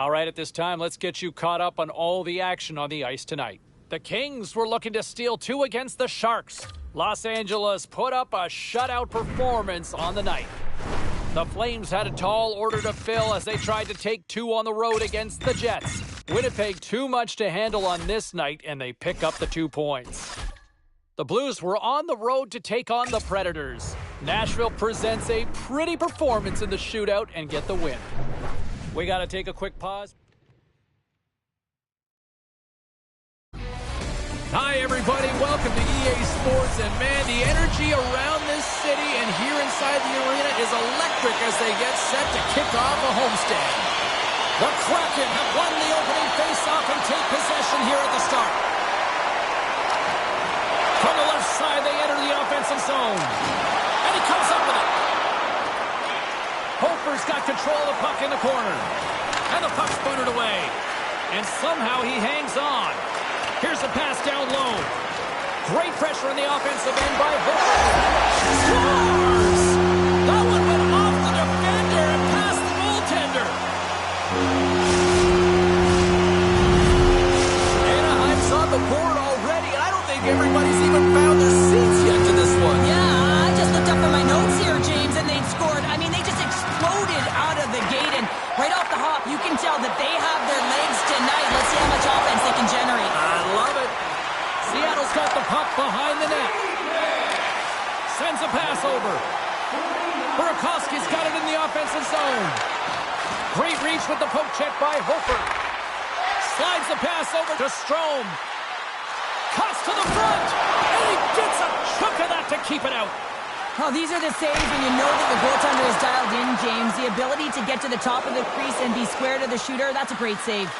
All right, at this time, let's get you caught up on all the action on the ice tonight. The Kings were looking to steal 2 against the Sharks. Los Angeles put up a shutout performance on the night. The Flames had a tall order to fill as they tried to take 2 on the road against the Jets. Winnipeg too much to handle on this night, and they pick up the 2 points. The Blues were on the road to take on the Predators. Nashville presents a pretty performance in the shootout and get the win. We got to take a quick pause. Hi, everybody. Welcome to EA Sports. And, man, the energy around this city and here inside the arena is electric as they get set to kick off a homestand. The Kraken have won the opening faceoff and take possession here at the start. From the left side, they enter the offensive zone. And he comes up with it. Hofer's got control of the puck in the corner. And the puck's booted away. And somehow he hangs on. Here's the pass down low. Great pressure in the offensive end by Hofer. Scores! That one went off the defender and past the goaltender. Anaheim's on the board already, and I don't think everybody's even found their seats yet to this one. Yeah, I just looked up from my notes here, James, and they'd scored. I mean, they just exploded out of the gate, and right off the hop, you can tell that they have their legs tonight. Let's see how much offense they can generate. I love it. Seattle's got the puck behind the net. Sends a pass over. Burakovsky's got it in the offensive zone. Great reach with the poke check by Hofer. Slides the pass over to Strome. Cuts to the front. And he gets a chunk of that to keep it out. Oh, these are the saves when you know that the goaltender is dialed in, James. The ability to get to the top of the crease and be square to the shooter, that's a great save.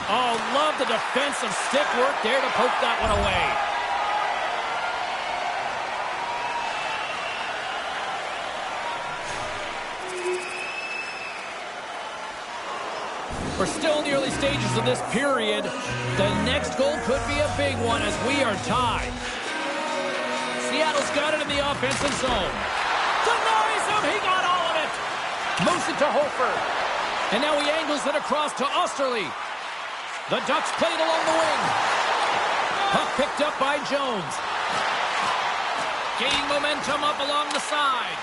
Oh, love the defensive stick work there to poke that one away. We're still in the early stages of this period. The next goal could be a big one as we are tied. Seattle's got it in the offensive zone. Denies him. He got all of it. Moves it to Hofer. And now he angles it across to Osterley. The Ducks played along the wing. Puck picked up by Jones. Gaining momentum up along the side.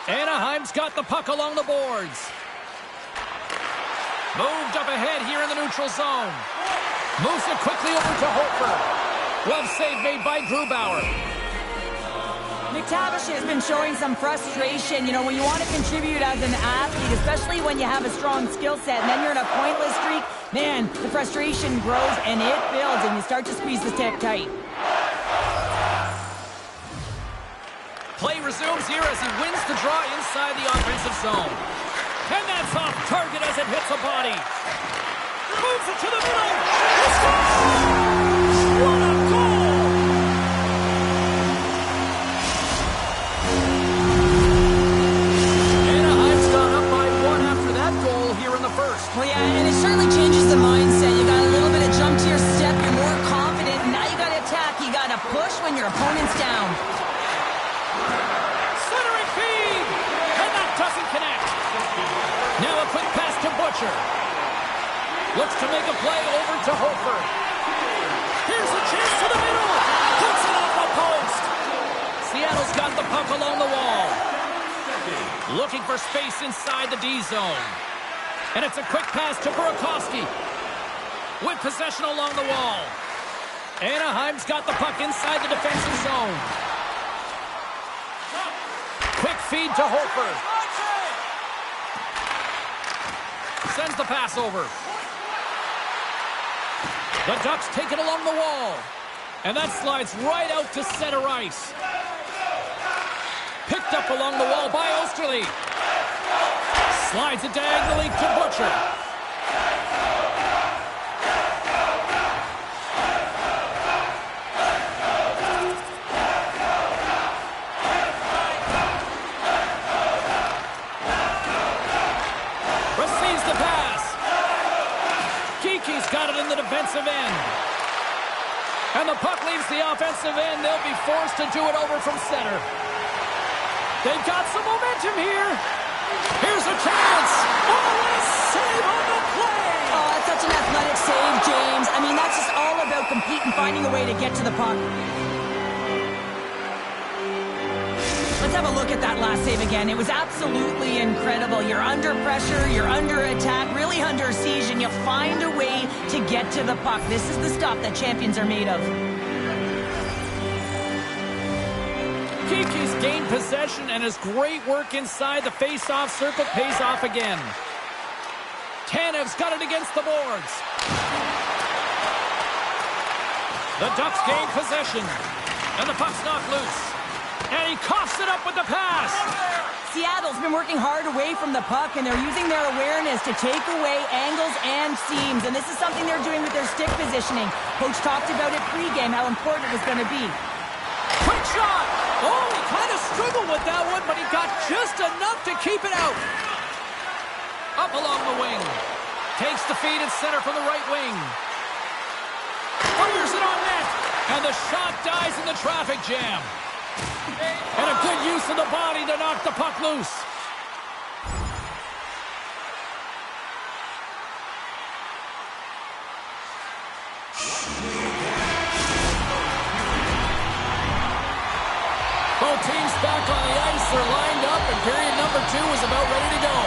Anaheim's got the puck along the boards. Moved up ahead here in the neutral zone. Moves it quickly over to Hofer. Well save made by Grubauer. McTavish has been showing some frustration. You know, when you want to contribute as an athlete, especially when you have a strong skill set, and then you're in a pointless streak, man, the frustration grows and it builds, and you start to squeeze the stick tight. Play resumes here as he wins the draw inside the offensive zone. And that's off target as it hits a body. Moves it to the middle. He scores! What a goal! Anaheim's gone up by 1 after that goal here in the first. Well, yeah, and it certainly changes the mindset. You got a little bit of jump to your step. You're more confident. And now you got to attack. You got to push when your opponent's down. Centering feed! And that doesn't connect. Now a quick pass to Butcher. Looks to make a play over to Hofer. Here's a chance to the middle. Puts it off the post. Seattle's got the puck along the wall. Looking for space inside the D zone. And it's a quick pass to Burakovsky. With possession along the wall. Anaheim's got the puck inside the defensive zone. Quick feed to Hofer. Sends the pass over. The Ducks take it along the wall. And that slides right out to center ice. Picked up along the wall by Osterley. Slides it diagonally to Butcher. Receives the pass. Geeky's got it in the defensive end. And the puck leaves the offensive end. They'll be forced to do it over from center. They've got some momentum here. Here's a chance. Oh, what a save on the play. Oh, that's such an athletic save, James. I mean, that's just all about competing, finding a way to get to the puck. Let's have a look at that last save again. It was absolutely incredible. You're under pressure, you're under attack, really under siege, and you find a way to get to the puck. This is the stuff that champions are made of. Kiki's gained possession, and his great work inside the face-off circle pays off again. Tanev's got it against the boards. The Ducks gain possession, and the puck's knocked loose. And he coughs it up with the pass. Seattle's been working hard away from the puck, and they're using their awareness to take away angles and seams. And this is something they're doing with their stick positioning. Coach talked about it pregame, how important it was going to be. Quick shot. Oh, he kind of struggled with that one, but he got just enough to keep it out. Up along the wing. Takes the feed at center from the right wing. Fires it on net. And the shot dies in the traffic jam. And a good use of the body to knock the puck loose. Both teams back on the ice. They're lined up, and period number 2 is about ready to go.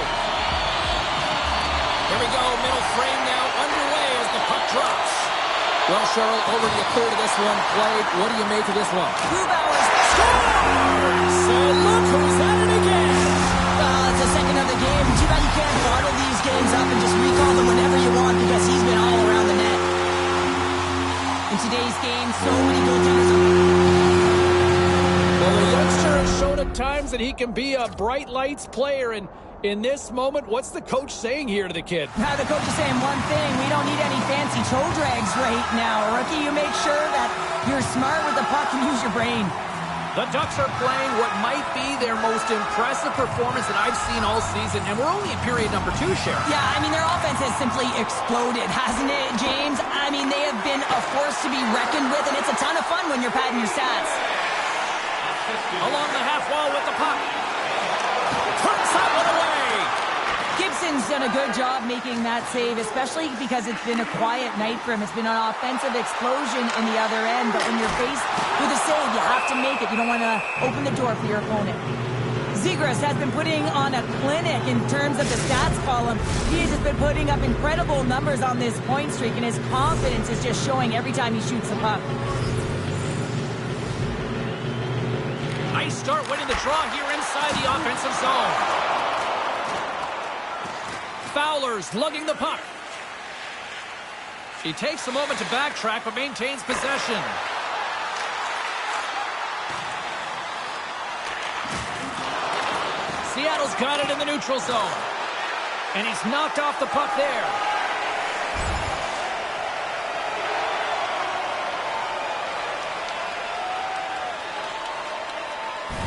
Here we go. Middle frame now underway as the puck drops. Well, Cheryl, already a third of this one played. What do you make of this one? Grubauer scores! And look who's at it again! It's the second of the game. Too bad you can't bottle these games up and just recall them whenever you want, because he's been all around the net. In today's game, so many goaltenders are... Well, the youngster has shown at times that he can be a bright lights player, and in this moment, what's the coach saying here to the kid? The coach is saying one thing: we don't need any fancy toe drags right now. Rookie, you make sure that you're smart with the puck and use your brain. The Ducks are playing what might be their most impressive performance that I've seen all season, and we're only in period number 2, Sheriff. Yeah, I mean, their offense has simply exploded, hasn't it, James? I mean, they have been a force to be reckoned with, and it's a ton of fun when you're padding your stats. Along the half wall with the puck. Turns that one away. Gibson's done a good job making that save, especially because it's been a quiet night for him. It's been an offensive explosion in the other end, but when you're faced with a save, you have to make it. You don't want to open the door for your opponent. Zegras has been putting on a clinic in terms of the stats column. He has just been putting up incredible numbers on this point streak, and his confidence is just showing every time he shoots the puck. Nice start winning the draw here inside the offensive zone. Fowler's lugging the puck. He takes a moment to backtrack, but maintains possession. Seattle's got it in the neutral zone. And he's knocked off the puck there.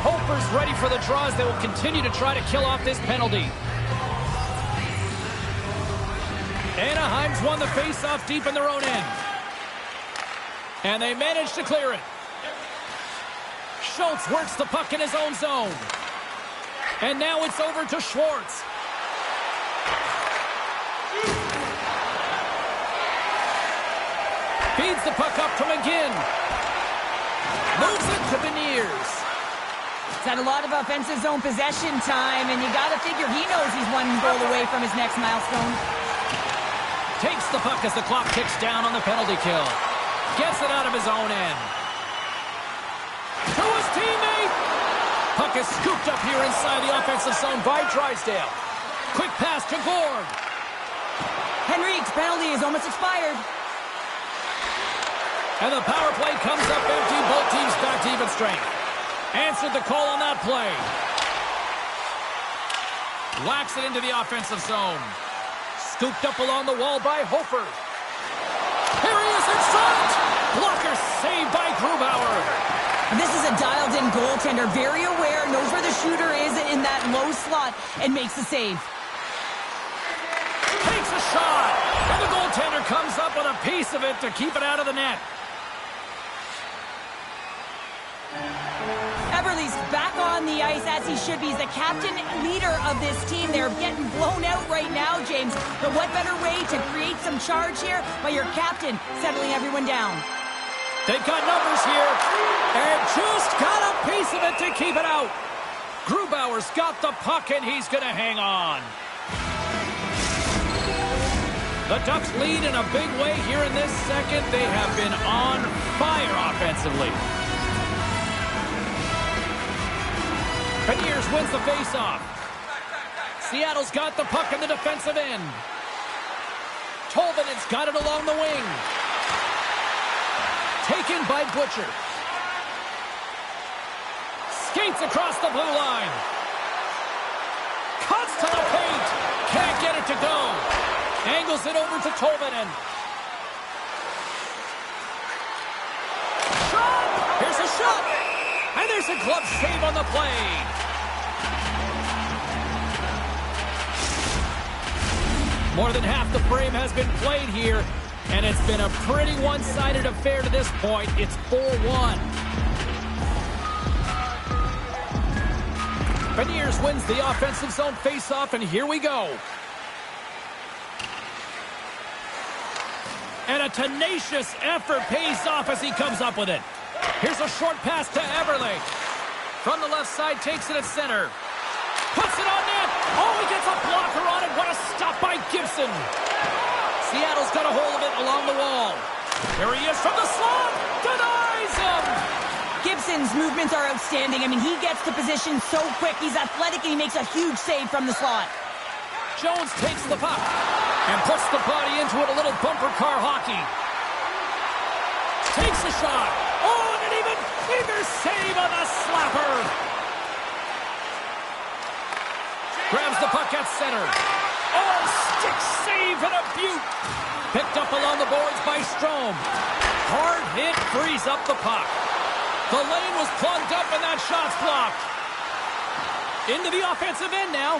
Hofer's ready for the draws. They will continue to try to kill off this penalty. Anaheim's won the face-off deep in their own end. And they managed to clear it. Schultz works the puck in his own zone. And now it's over to Schwartz. Feeds the puck up to McGinn. Moves it to Beniers. He's had a lot of offensive zone possession time, and you got to figure he knows he's one goal away from his next milestone. Takes the puck as the clock ticks down on the penalty kill. Gets it out of his own end. To his teammate. Puck is scooped up here inside the offensive zone by Drysdale. Quick pass to Gord. Henrique's penalty is almost expired. And the power play comes up empty. Both teams back to even strength. Answered the call on that play. Whacks it into the offensive zone. Scooped up along the wall by Hofer. Here he is in front. Blocker saved by Grubauer. This is a dialed-in goaltender, very aware, knows where the shooter is in that low slot, and makes the save. Takes a shot, and the goaltender comes up with a piece of it to keep it out of the net. Everly's back on the ice as he should be. He's the captain leader of this team. They're getting blown out right now, James. But what better way to create some charge here by your captain settling everyone down? They've got numbers here, and just got a piece of it to keep it out. Grubauer's got the puck, and he's going to hang on. The Ducks lead in a big way here in this second. They have been on fire offensively. Beniers wins the faceoff. Seattle's got the puck in the defensive end. Tolvanen's got it along the wing. Taken by Butcher. Skates across the blue line. Cuts to the paint. Can't get it to go. Angles it over to Tolvanen. Shot! Here's a shot! And there's a glove save on the play. More than half the frame has been played here, and it's been a pretty one-sided affair to this point. It's 4-1. Beniers wins the offensive zone faceoff, and here we go. And a tenacious effort pays off as he comes up with it. Here's a short pass to Everly. From the left side, takes it at center. Puts it on net. Oh, he gets a blocker on it. What a stop by Gibson. Seattle's got a hold of it along the wall. There he is from the slot. Denies him. Gibson's movements are outstanding. I mean, he gets to position so quick. He's athletic, and he makes a huge save from the slot. Jones takes the puck and puts the body into it, a little bumper car hockey. Takes a shot. Oh, and an even bigger save on the slapper. Grabs the puck at center. Oh, stick save and a beaut. Picked up along the boards by Strome. Hard hit frees up the puck. The lane was plugged up and that shot's blocked. Into the offensive end now.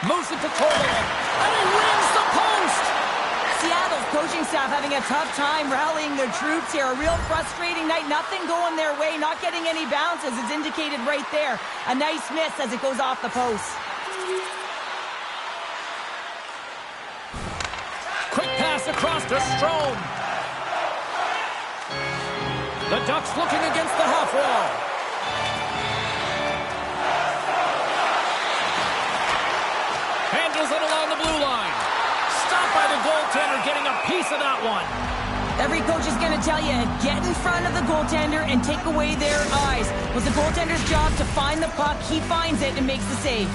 Moves it to Tolvanen. And he rings the post. Seattle's coaching staff having a tough time rallying their troops here. A real frustrating night. Nothing going their way. Not getting any bounces. It's indicated right there. A nice miss as it goes off the post. Quick pass across to Strome. The Ducks looking against the half wall. Handles it along the blue line. Stopped by the goaltender, getting a piece of that one. Every coach is going to tell you, get in front of the goaltender and take away their eyes. It was the goaltender's job to find the puck. He finds it and makes the save.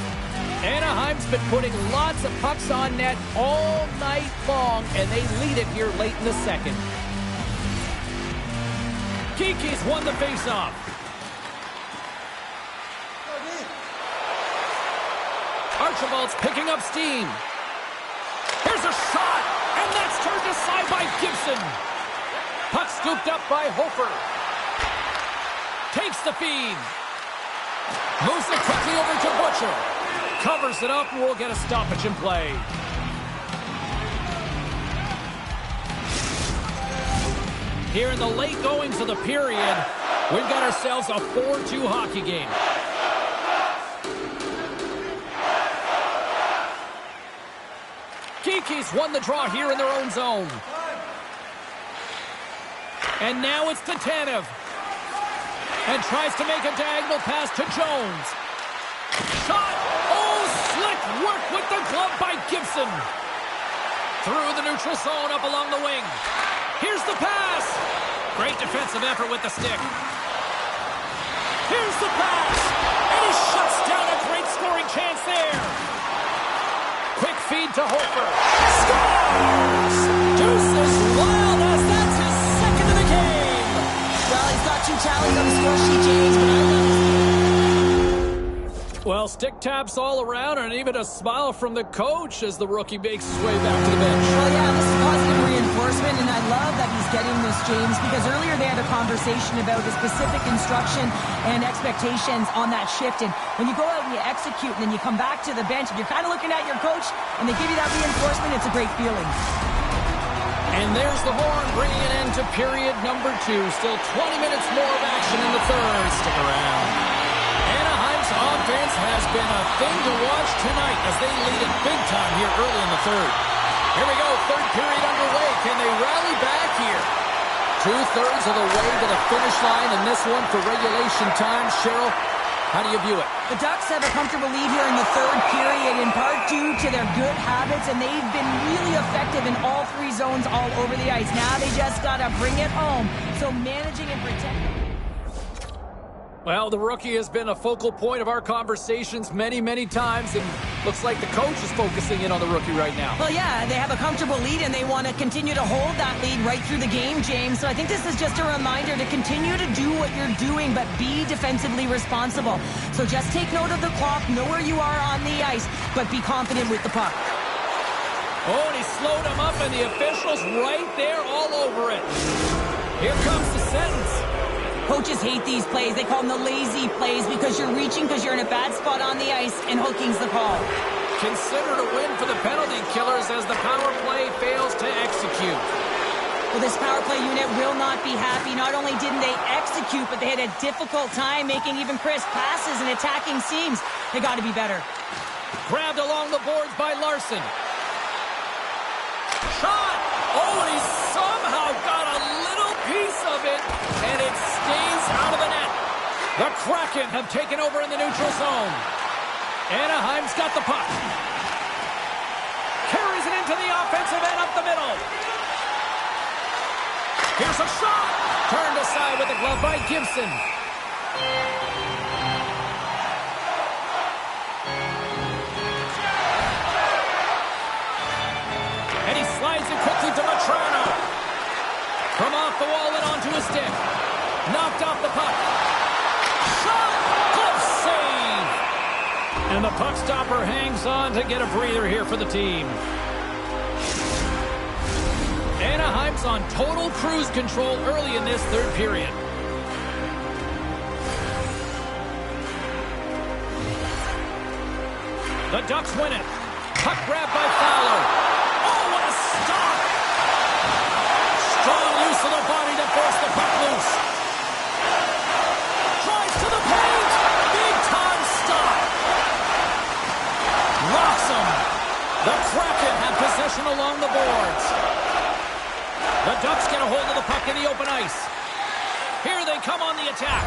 Anaheim's been putting lots of pucks on net all night long, and they lead it here late in the second. Geeky's won the faceoff. Archibald's picking up steam. Here's a shot, and that's turned aside by Gibson. Puck scooped up by Hofer. Takes the feed. Moves it quickly over to Butcher. Covers it up, and we'll get a stoppage in play. Here in the late goings of the period, we've got ourselves a 4-2 hockey game. Geeky's won the draw here in their own zone. And now it's to Tanev. And tries to make a diagonal pass to Jones. Shot! Oh, slick work with the glove by Gibson. Through the neutral zone, up along the wing. Here's the pass. Great defensive effort with the stick. Here's the pass. And he shuts down a great scoring chance there. Quick feed to Hofer. Scores! Deuces Wild as that's his second of the game. Well, he's got 2 tallies on the score sheet, James, but I love his... Well, stick taps all around and even a smile from the coach as the rookie makes his way back to the bench. Well, yeah, this is positive reinforcement, and I love that he's getting this, James, because earlier they had a conversation about the specific instruction and expectations on that shift. And when you go out and you execute and then you come back to the bench and you're kind of looking at your coach and they give you that reinforcement, it's a great feeling. And there's the horn, bringing an end to period number 2. Still 20 minutes more of action in the third. Stick around. Anaheim's offense has been a thing to watch tonight as they lead it big time here early in the third. Here we go, third period underway. Can they rally back here? 2/3 of the way to the finish line in this one for regulation time. Cheryl, how do you view it? The Ducks have a comfortable lead here in the third period, in part due to their good habits, and they've been really effective in all 3 zones all over the ice. Now they just got to bring it home. So managing and protecting. Well, the rookie has been a focal point of our conversations many, many times, and looks like the coach is focusing in on the rookie right now. Well, yeah, they have a comfortable lead, and they want to continue to hold that lead right through the game, James. So I think this is just a reminder to continue to do what you're doing, but be defensively responsible. So just take note of the clock, know where you are on the ice, but be confident with the puck. Oh, and he slowed him up, and the official's right there all over it. Here comes the sentence. Coaches hate these plays. They call them the lazy plays because you're reaching because you're in a bad spot on the ice, and hooking's the call. Considered a win for the penalty killers as the power play fails to execute. Well, this power play unit will not be happy. Not only didn't they execute, but they had a difficult time making even crisp passes and attacking seams. They got to be better. Grabbed along the boards by Larson. Shot! Oh, and he somehow got a little piece of it, and it stays out of the net. The Kraken have taken over in the neutral zone. Anaheim's got the puck. Carries it into the offensive end up the middle. Here's a shot. Turned aside with the glove by Gibson. And he slides it quickly to Matrano. From off the wall and onto his stick. Knocked off the puck. Shot! Glove save! And the puck stopper hangs on to get a breather here for the team. Anaheim's on total cruise control early in this third period. The Ducks win it. Puck grab by Fowler. Oh, what a stop! Strong use of the body to force the puck loose. Tries to the paint. Big time stop. Rocks him. The Kraken have possession along the boards. The Ducks get a hold of the puck in the open ice. Here they come on the attack.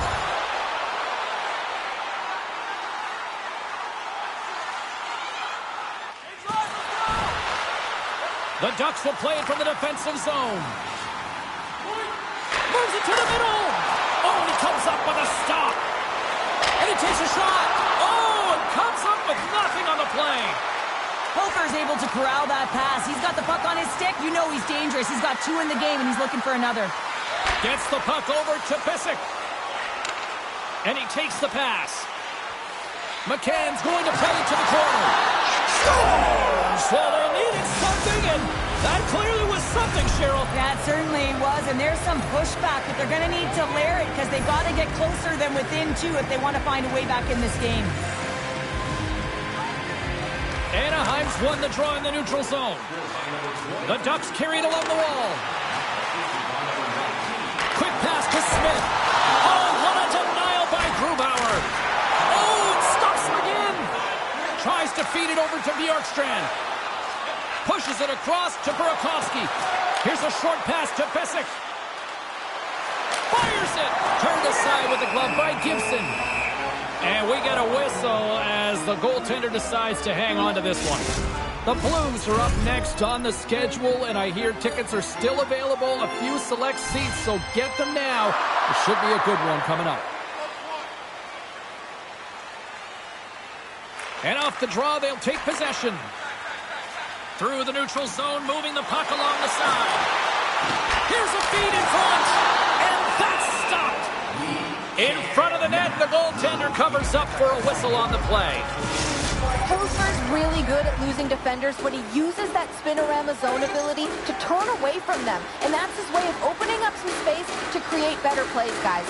The Ducks will play it from the defensive zone. Moves it to the middle. Oh, and he comes up with a stop. And he takes a shot. Oh, and comes up with nothing on the play. Hofer is able to corral that pass. He's got the puck on his stick. You know he's dangerous. He's got 2 in the game, and he's looking for another. Gets the puck over to Pysyk. And he takes the pass. McCann's going to play it to the corner. Scores! Well, they needed something, and that clearly was something, Cheryl. That certainly was, and there's some pushback, but they're going to need to layer it because they've got to get closer than within 2 if they want to find a way back in this game. Anaheim's won the draw in the neutral zone. The Ducks carry it along the wall. Quick pass to Smith. Oh, what a denial by Grubauer. Oh, it stops him again. Tries to feed it over to Bjorkstrand. Pushes it across to Burakovsky. Here's a short pass to Pysyk. Fires it. Turned aside with the glove by Gibson. And we get a whistle as the goaltender decides to hang on to this one. The Blues are up next on the schedule, and I hear tickets are still available, a few select seats, so get them now. It should be a good one coming up. And off the draw, they'll take possession. Through the neutral zone, moving the puck along the side. Here's a feed in front, and that's stopped. In front of the net, the goaltender covers up for a whistle on the play. Hofer's really good at losing defenders, but he uses that spinorama zone ability to turn away from them, and that's his way of opening up some space to create better plays, guys.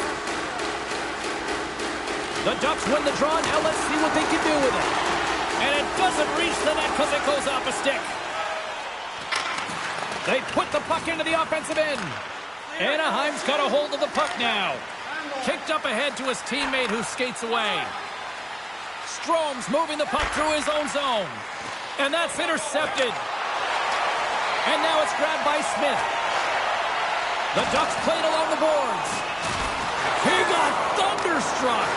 The Ducks win the draw. Now let's see what they can do with it. And it doesn't reach the net because it goes off a stick. They put the puck into the offensive end. Anaheim's got a hold of the puck now. Kicked up ahead to his teammate who skates away. Strome's moving the puck through his own zone. And that's intercepted. And now it's grabbed by Smith. The Ducks played along the boards. He got thunderstruck.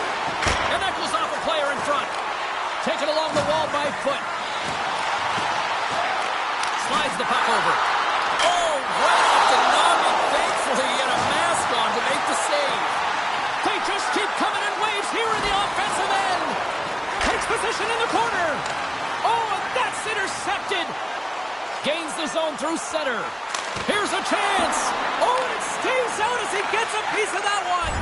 And that goes off a player in front. Taken along the wall by Foot. Slides the puck over. Oh, right off the noggin. Thankfully, he had a mask on to make the save. They just keep coming in waves here in the offensive end. Takes position in the corner. Oh, and that's intercepted. Gains the zone through center. Here's a chance. Oh, and it stays out as he gets a piece of that one.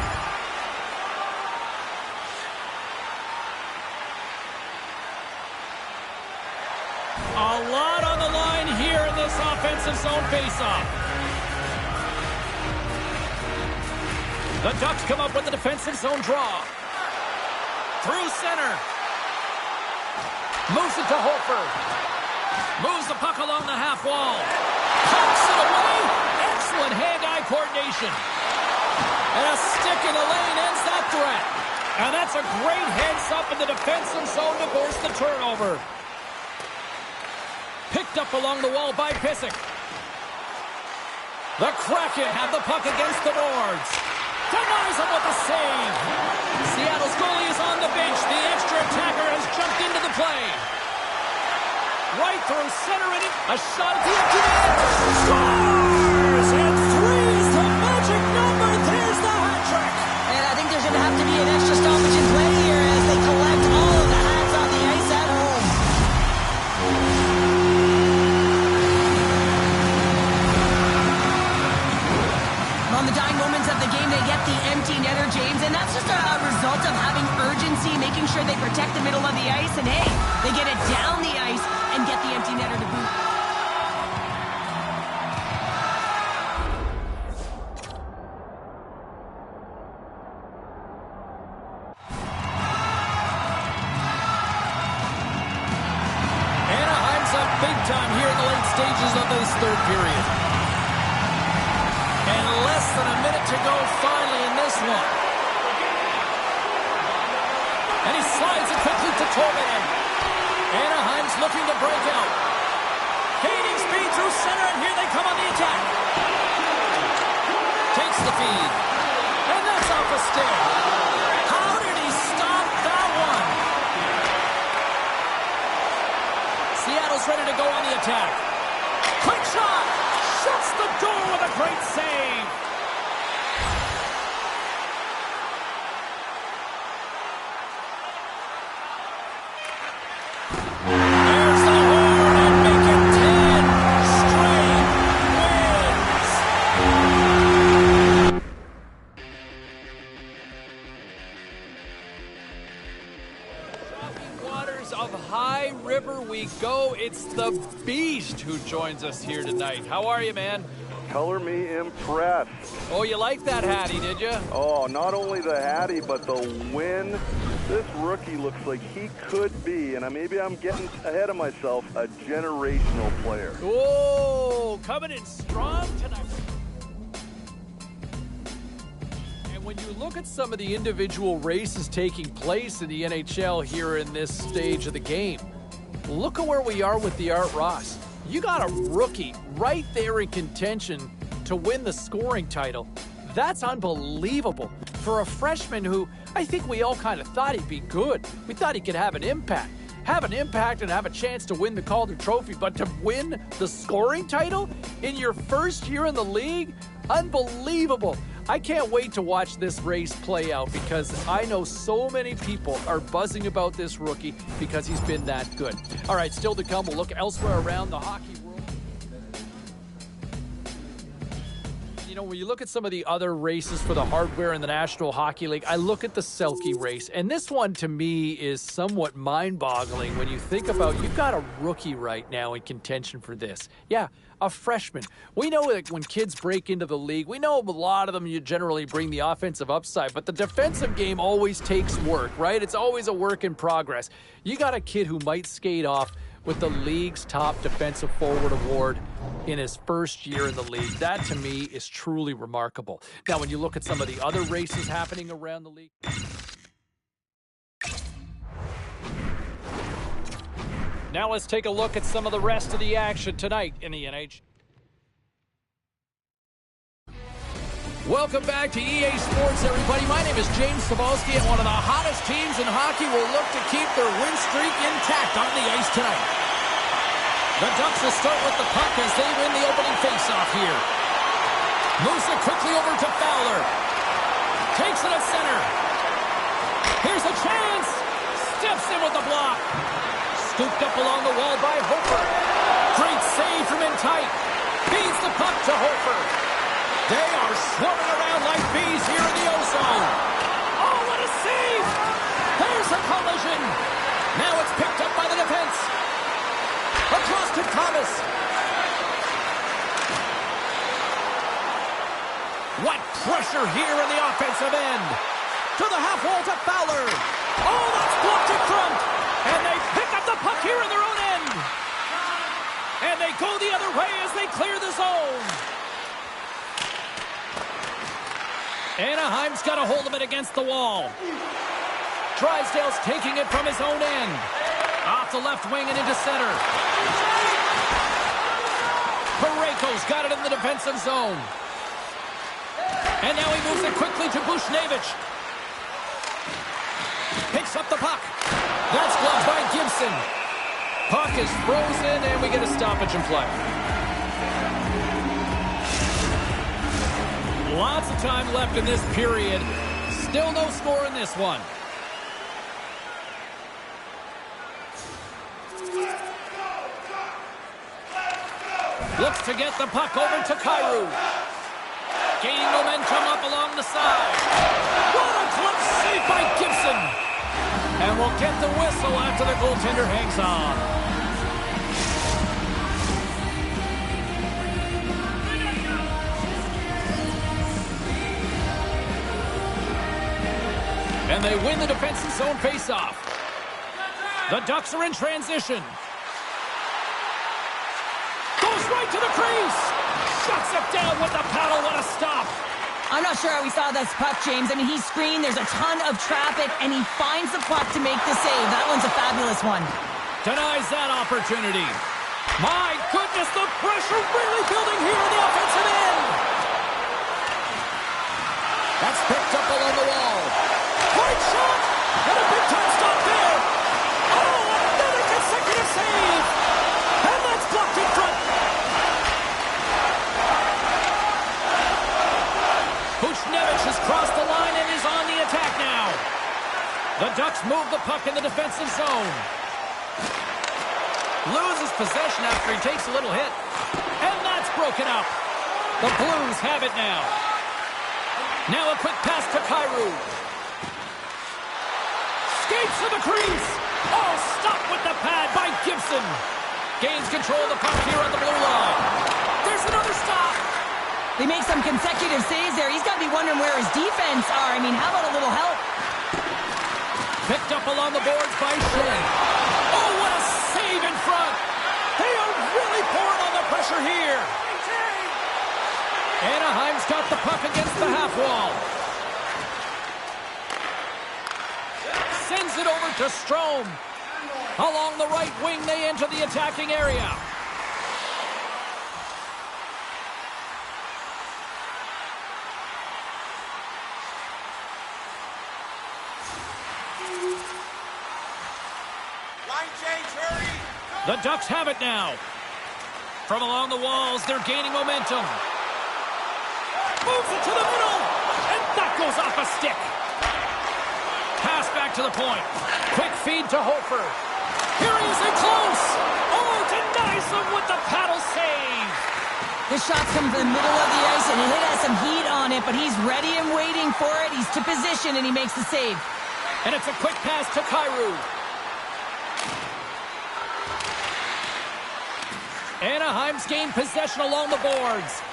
A lot on the line here in this offensive zone faceoff. The Ducks come up with the defensive zone draw. Through center. Moves it to Hofer. Moves the puck along the half wall. Pumps it away. Excellent hand-eye coordination. And a stick in the lane ends that threat. And that's a great heads-up in the defensive zone to force the turnover. Picked up along the wall by Pysyk. The Kraken have the puck against the boards. Denies him with the save. Seattle's goalie is on the bench. The extra attacker has jumped into the play. Right through center and a shot at the empty net. Scores! And 3 is the magic number. There's the hat trick. And I think there's going to have to be an extra stoppage in play here as they collect all of the hats on the ice at home. On the dying moments of the game, they get the empty netter, James, and that's just a result of having urgency, making sure they protect the middle of the ice, and hey, they get it down the ice and get the empty netter to boot. Anaheim's up big time here in the late stages of this third period. And less than a minute to go finally in this one. And he slides it quickly to Torben. Anaheim's looking to break out. Gaining speed through center, and here they come on the attack. Takes the feed. And that's off a stick. How did he stop that one? Seattle's ready to go on the attack. Quick shot! Shuts the door with a great save. There's the horn and make it 10 straight wins. Chopping waters of High River we go. It's the Beast who joins us here tonight. How are you, man? Color me impressed. Oh, you liked that hattie, did you? Oh, not only the hattie, but the win. This rookie looks like he could be, and maybe I'm getting ahead of myself, a generational player. Oh, coming in strong tonight. And when you look at some of the individual races taking place in the NHL here in this stage of the game, look at where we are with the Art Ross. You got a rookie right there in contention to win the scoring title. That's unbelievable for a freshman who I think we all kind of thought he'd be good. We thought he could have an impact and have a chance to win the Calder Trophy, but to win the scoring title in your first year in the league, unbelievable. I can't wait to watch this race play out because I know so many people are buzzing about this rookie because he's been that good. All right, still to come, we'll look elsewhere around the hockey world. You know, when you look at some of the other races for the hardware in the National Hockey League, I look at the Selke race, and this one to me is somewhat mind-boggling when you think about you've got a rookie right now in contention for this. Yeah, a freshman. We know that when kids break into the league, we know a lot of them you generally bring the offensive upside, but the defensive game always takes work, right? It's always a work in progress. You got a kid who might skate off with the league's top defensive forward award in his first year in the league. That, to me, is truly remarkable. Now, when you look at some of the other races happening around the league... Now let's take a look at some of the rest of the action tonight in the NHL. Welcome back to EA Sports, everybody. My name is James Cebulski, and one of the hottest teams in hockey will look to keep their win streak intact on the ice tonight. The Ducks will start with the puck as they win the opening faceoff here. Moves it quickly over to Fowler. Takes it at center. Here's a chance. Steps in with the block. Scooped up along the wall by Hofer. Great save from in tight. Feeds the puck to Hofer. They are swarming around like bees here in the O-zone. Oh, what a save! There's a collision. Now it's picked up by the defense. Across to Thomas. What pressure here in the offensive end. To the half wall to Fowler. Oh, that's blocked in front. And they pick up the puck here in their own end. And they go the other way as they clear the zone. Anaheim's got a hold of it against the wall. Drysdale's taking it from his own end. Off the left wing and into center. Parayko's got it in the defensive zone. And now he moves it quickly to Buchnevich. Picks up the puck. That's blocked by Gibson. Puck is frozen, and we get a stoppage in play. Lots of time left in this period. Still no score in this one. Looks to get the puck over to Kyrou. Gaining momentum up along the side. What a glove save by Gibson. And we'll get the whistle after the goaltender hangs on. And they win the defensive zone faceoff. The Ducks are in transition. Goes right to the crease. Shuts it down with the paddle. What a stop. I'm not sure how we saw this puck, James. I mean, he's screened. There's a ton of traffic, and he finds the puck to make the save. That one's a fabulous one. Denies that opportunity. My goodness, the pressure really building here in the offensive end. That's picked up along the wall. Great shot! And a big-time stop there! Oh, another consecutive save! And that's blocked in front! Buchnevich has crossed the line and is on the attack now. The Ducks move the puck in the defensive zone. Loses possession after he takes a little hit. And that's broken up. The Blues have it now. Now a quick pass to Kyrou. Skates to the crease. Oh, stop with the pad by Gibson. Gains control of the puck here on the blue line. There's another stop. They make some consecutive saves there. He's got to be wondering where his defense are. I mean, how about a little help? Picked up along the boards by Shea. Oh, what a save in front. They are really pouring on the pressure here. Anaheim's got the puck against the half wall. Sends it over to Strome. Along the right wing, they enter the attacking area. Line change, hurry! The Ducks have it now. From along the walls, they're gaining momentum. Moves it to the middle, and that goes off a stick. Pass back to the point. Quick feed to Hofer. Here he is in close. Oh, denies him with the paddle save. This shot's coming from the middle of the ice, and it has some heat on it, but he's ready and waiting for it. He's to position, and he makes the save. And it's a quick pass to Kyrou. Anaheim's gained possession along the boards.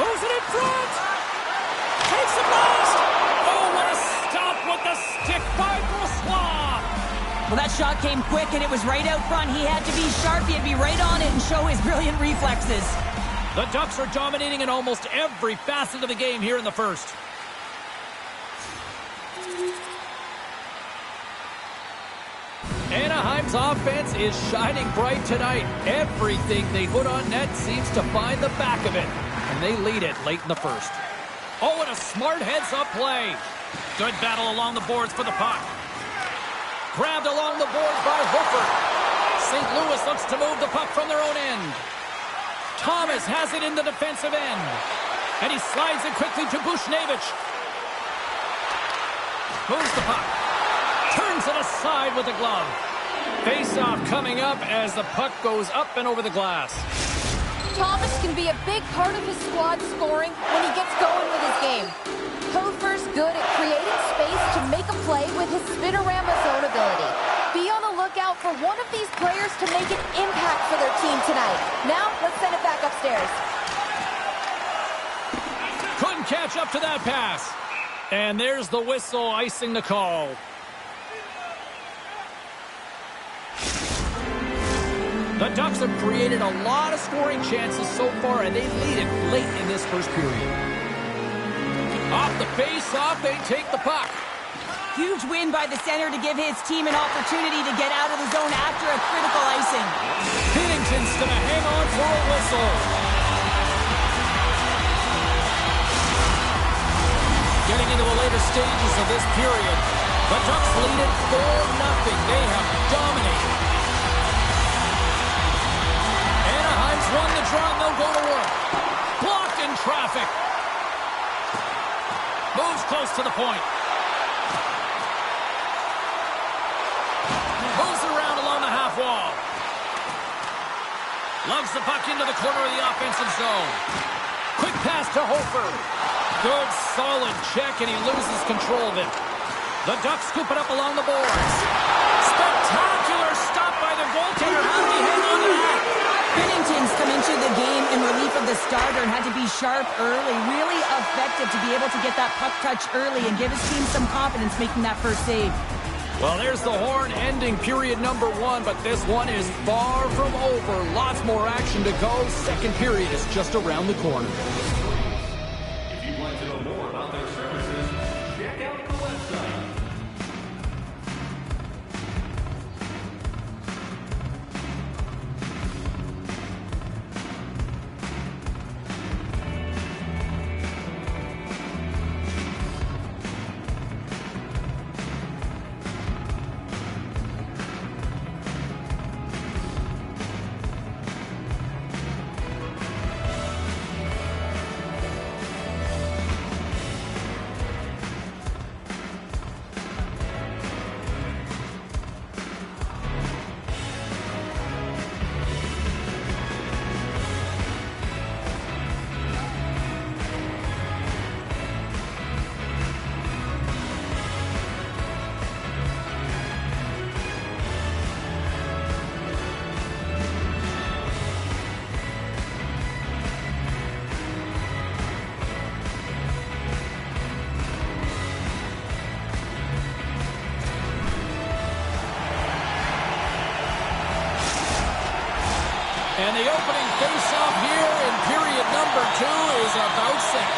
Moves it in front. Takes the blast. Oh, what a stop with the stick by Brossois. Well, that shot came quick, and it was right out front. He had to be sharp. He had to be right on it and show his brilliant reflexes. The Ducks are dominating in almost every facet of the game here in the first. Anaheim's offense is shining bright tonight. Everything they put on net seems to find the back of it, and they lead it late in the first. Oh, and a smart heads-up play. Good battle along the boards for the puck. Grabbed along the boards by Hooper. St. Louis looks to move the puck from their own end. Thomas has it in the defensive end. And he slides it quickly to Bushnevich. Moves the puck. Turns it aside with the glove. Face-off coming up as the puck goes up and over the glass. Thomas can be a big part of his squad scoring when he gets going with his game. Hofer's good at creating space to make a play with his spinorama zone ability. Be on the lookout for one of these players to make an impact for their team tonight. Now, let's send it back upstairs. Couldn't catch up to that pass. And there's the whistle icing the call. The Ducks have created a lot of scoring chances so far, and they lead it late in this first period. Off the face-off, they take the puck. Huge win by the center to give his team an opportunity to get out of the zone after a critical icing. Binnington's going to hang on for a whistle. Getting into the later stages of this period, the Ducks lead it 4-0. They have dominated. Anaheim's won the draw, and they'll go to work. Blocked in traffic. Moves close to the point. Moves around along the half wall. Loves the puck into the corner of the offensive zone. Quick pass to Hofer. Good, solid check, and he loses control of it. The Ducks scoop it up along the boards. Spectacular stop by the goaltender. How did he hang on to that? Binnington's come into the game in relief of the starter and had to be sharp early. Really effective to be able to get that puck touch early and give his team some confidence making that first save. Well, there's the horn ending period number 1, but this one is far from over. Lots more action to go. Second period is just around the corner. If you'd like to know more about their services, check out the website. And the opening face-off here in period number 2 is about set.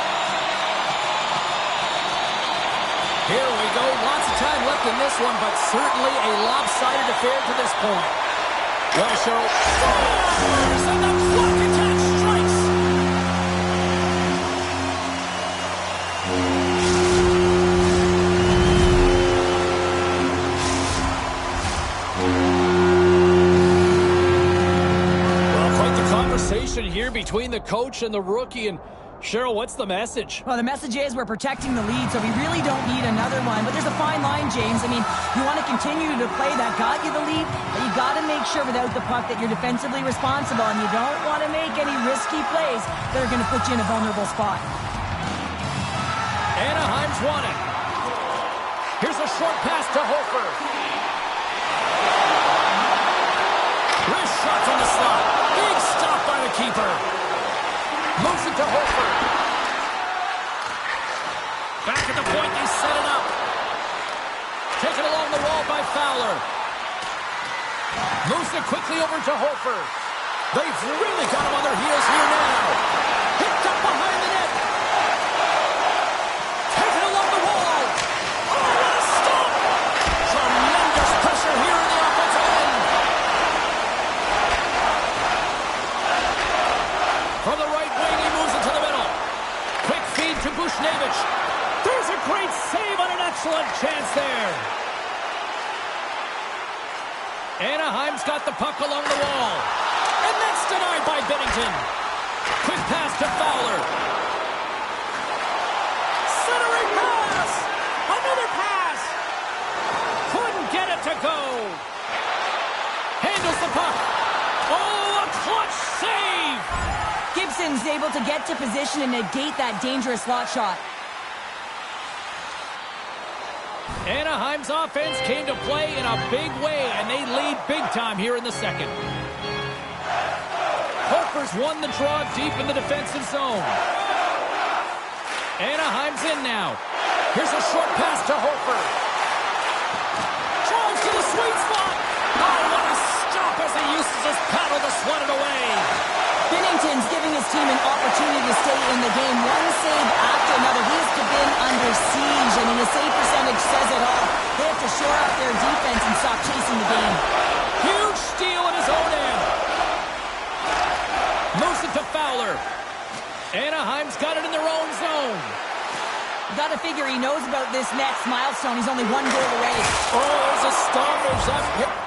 Here we go. Lots of time left in this one, but certainly a lopsided affair to this point. What a show. Scores! And the clock attack strikes! Here between the coach and the rookie. And Cheryl, what's the message? Well, the message is we're protecting the lead, so we really don't need another one. But there's a fine line, James. I mean, you want to continue to play that got you the lead, but you got to make sure without the puck that you're defensively responsible, and you don't want to make any risky plays that are going to put you in a vulnerable spot. Anaheim's won it. Here's a short pass to Hofer. Wrist shot from the slot. Big stop by the keeper. Moves it to Hofer. Back at the point, they set it up. Taken along the wall by Fowler. Moves it quickly over to Hofer. They've really got him on their heels here now. Picked up behind the net. Taken along the wall. Oh, what a stop! Tremendous pressure here in the offensive end. From the right wing, he moves it to the middle. Quick feed to Bushnevich. There's a great save on an excellent chance there. Anaheim's got the puck along the wall. And that's denied by Binnington. Quick pass to Fowler. Centering pass. Another pass. Couldn't get it to go. Handles the puck. Oh, a clutch save. Gibson's able to get to position and negate that dangerous slot shot. Anaheim's offense came to play in a big way, and they lead big time here in the second. Hofer's won the draw deep in the defensive zone. Anaheim's in now. Here's a short pass to Hofer. Drives to the sweet spot. Oh, what a stop as he uses his paddle to swat it away. Binnington's giving his team an opportunity to stay in the game. One save after another. He has been under siege. I mean, the save percentage says it all. They have to shore up their defense and stop chasing the game. Huge steal in his own end. Moves it to Fowler. Anaheim's got it in their own zone. You got to figure he knows about this next milestone. He's only one goal away. Oh, there's a stoppage. That's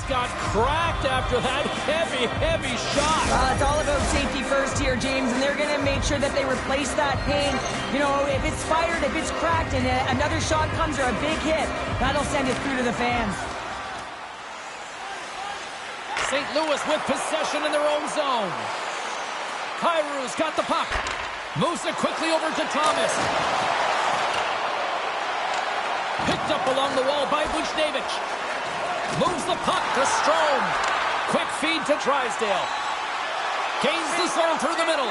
got cracked after that heavy shot. It's all about safety first here, James, and they're going to make sure that they replace that pain. You know, if it's fired, if it's cracked, and another shot comes or a big hit, that'll send it through to the fans. St. Louis with possession in their own zone. Kyrou's got the puck. Moves it quickly over to Thomas. Picked up along the wall by Buchnevich. Moves the puck to Strome. Quick feed to Drysdale. Gains the zone through the middle.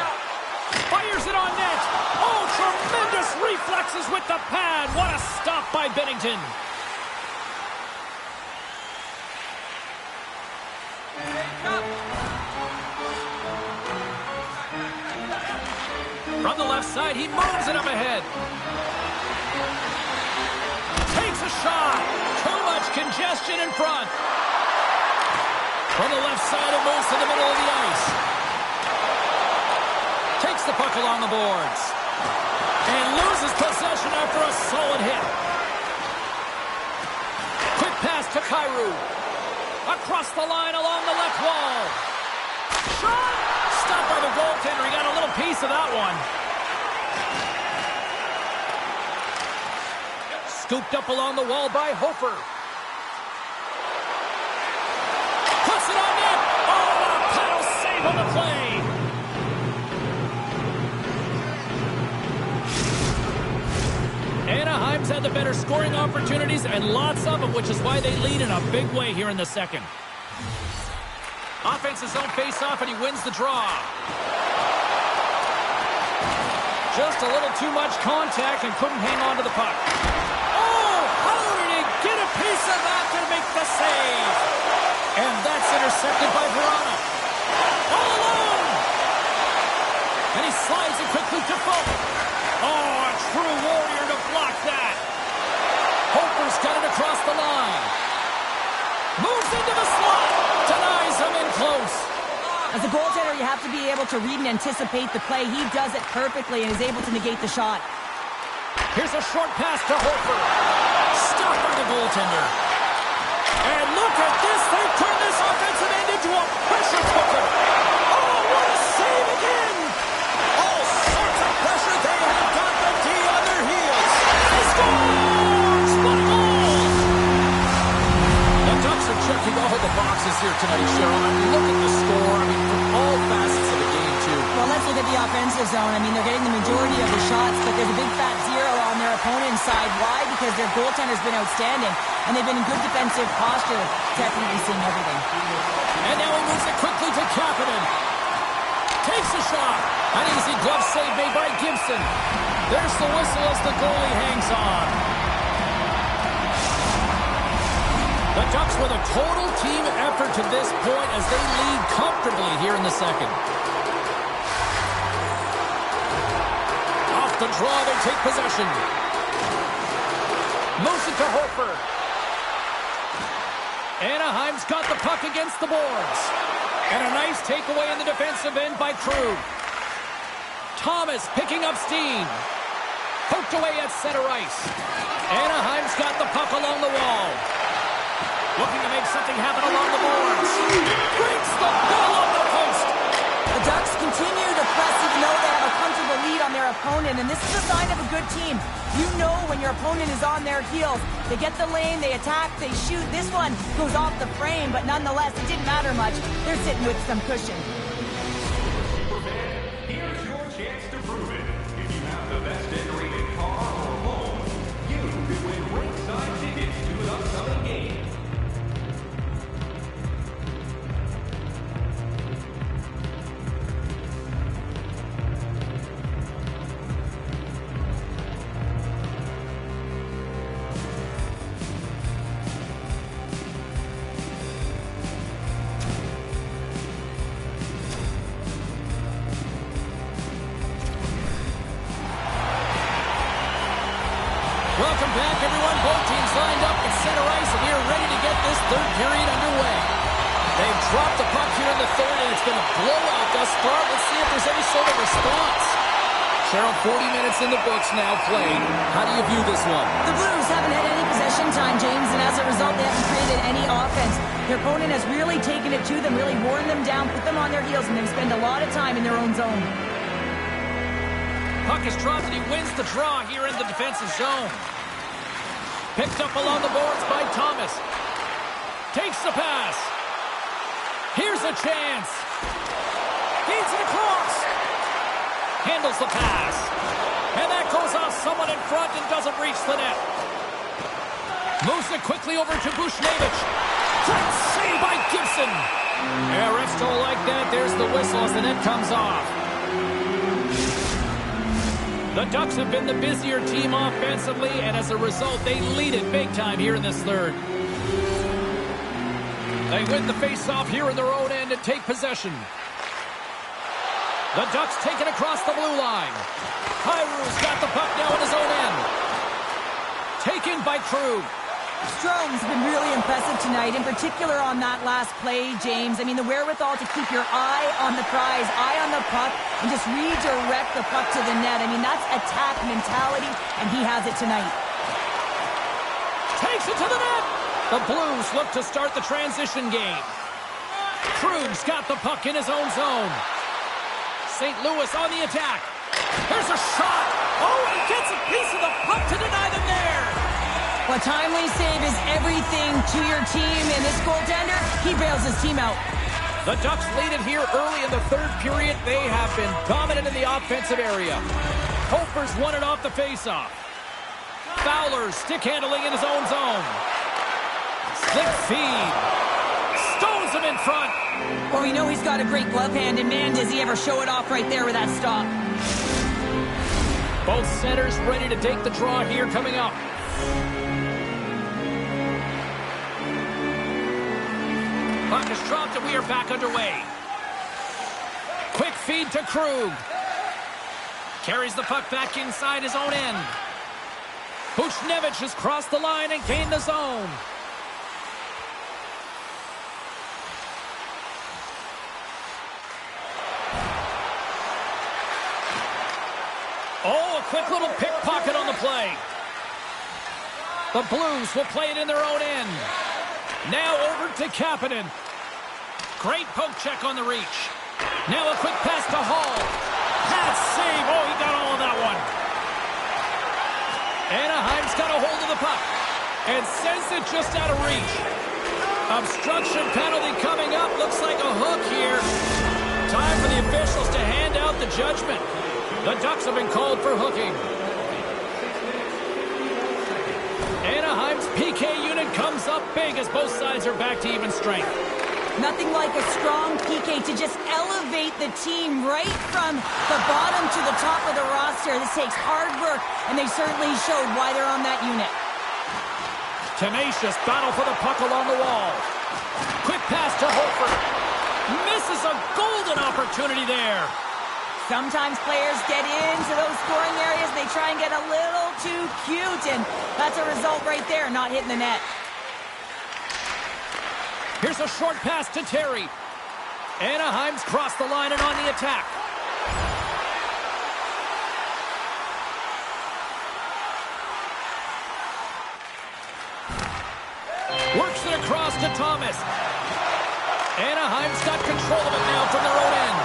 Fires it on net. Oh, tremendous reflexes with the pad. What a stop by Binnington. From the left side, he moves it up ahead. Takes a shot. Too much congestion in front. From the left side, it moves to the middle of the ice. Takes the puck along the boards. And loses possession after a solid hit. Quick pass to Kyrou. Across the line along the left wall. Shot! Stopped by the goaltender. He got a little piece of that one. Scooped up along the wall by Hofer. Puts it on net. Oh, what a paddle save on the play. Anaheim's had the better scoring opportunities and lots of them, which is why they lead in a big way here in the second. Offense's own face-off, and he wins the draw. Just a little too much contact and couldn't hang on to the puck. Oh, how did he get a piece of that to make the save? And that's intercepted by Verona. All alone! And he slides it quickly to Folk. Oh, a true warrior to block that. Hofer's got it across the line. Moves into the slot. Denies him in close. As a goaltender, you have to be able to read and anticipate the play. He does it perfectly and is able to negate the shot. Here's a short pass to Hofer. Stopped by the goaltender. And look at this. They've turned this offensive end into a pressure cooker. Oh, what a save again. All sorts of pressure. They have got the D on their heels. He scores! What a goal! The Ducks are checking all the boxes here tonight, Cheryl. I mean, look at the score. I mean, from all facets of the game, too. Well, let's look at the offensive zone. I mean, they're getting the majority of the shots, but there's a big fat zero on their opponent's side. Why? Because their goaltender's been outstanding, and they've been in good defensive posture, definitely seeing everything. And now he moves it quickly to Kapanen. Takes a shot. An easy glove save made by Gibson. There's the whistle as the goalie hangs on. The Ducks with a total team effort to this point as they lead comfortably here in the second. Off the draw, they take possession. Moves it to Hofer. Anaheim's got the puck against the boards. And a nice takeaway in the defensive end by Crew. Thomas picking up steam. Poked away at center ice. Anaheim's got the puck along the wall. Looking to make something happen along the boards. Breaks the ball on the post. The Ducks continue to press even though they have a comfortable lead on their opponent, and this is a sign of a good team. You know when your opponent is on their heels. They get the lane, they attack, they shoot. This one goes off the frame, but nonetheless, it didn't matter much. They're sitting with some cushion. Here's your chance to prove it. If you have the best decorated car or home, you could win ringside tickets to an upcoming game. Welcome back, everyone. Both teams lined up at center ice, and we are ready to get this third period underway. They've dropped the puck here in the third, and it's been a blowout thus far. Let's see if there's any sort of response. Cheryl, 40 minutes in the books now played. How do you view this one? The Blues haven't had any possession time, James, and as a result, they haven't created any offense. Their opponent has really taken it to them, really worn them down, put them on their heels, and they spend a lot of time in their own zone. Puck is dropped, and he wins the draw here in the defensive zone. Picked up along the boards by Thomas. Takes the pass. Here's a chance. Feeds it across. Handles the pass. And that goes off someone in front and doesn't reach the net. Moves it quickly over to Bushnevich. Great save by Gibson. Yeah, refs don't like that. There's the whistle as the net comes off. The Ducks have been the busier team offensively, and as a result, they lead it big time here in this third. They win the face-off here in their own end and take possession. The Ducks take it across the blue line. Hyru's got the puck now in his own end. Taken by Krug. Strome's been really impressive tonight, in particular on that last play, James. I mean, the wherewithal to keep your eye on the prize, eye on the puck, and just redirect the puck to the net. I mean, that's attack mentality, and he has it tonight. Takes it to the net. The Blues look to start the transition game. Krug's got the puck in his own zone. St. Louis on the attack. There's a shot. Oh, he gets a piece of the puck to deny them there. A timely save is everything to your team, and this goaltender, he bails his team out. The Ducks lead it here early in the third period. They have been dominant in the offensive area. Hofer's won it off the faceoff. Fowler stick handling in his own zone. Slick feed. Stones him in front. Well, we know he's got a great glove hand, and man, does he ever show it off right there with that stop. Both centers ready to take the draw here coming up. Puck is dropped, and we are back underway. Quick feed to Krug. Carries the puck back inside his own end. Bushnevich has crossed the line and gained the zone. Oh, a quick little pickpocket on the play. The Blues will play it in their own end. Now over to Kapanen. Great poke check on the reach. Now a quick pass to Hall. Pass save. Oh, he got all of that one. Anaheim's got a hold of the puck and sends it just out of reach. Obstruction penalty coming up. Looks like a hook here. Time for the officials to hand out the judgment. The Ducks have been called for hooking. Anaheim's PK unit comes up big as both sides are back to even strength. Nothing like a strong PK to just elevate the team right from the bottom to the top of the roster. This takes hard work, and they certainly showed why they're on that unit. Tenacious battle for the puck along the wall. Quick pass to Hofer. Misses a golden opportunity there. Sometimes players get into those scoring areas. They try and get a little too cute, and that's a result right there, not hitting the net. Here's a short pass to Terry. Anaheim's crossed the line and on the attack. Works it across to Thomas. Anaheim's got control of it now from their own end.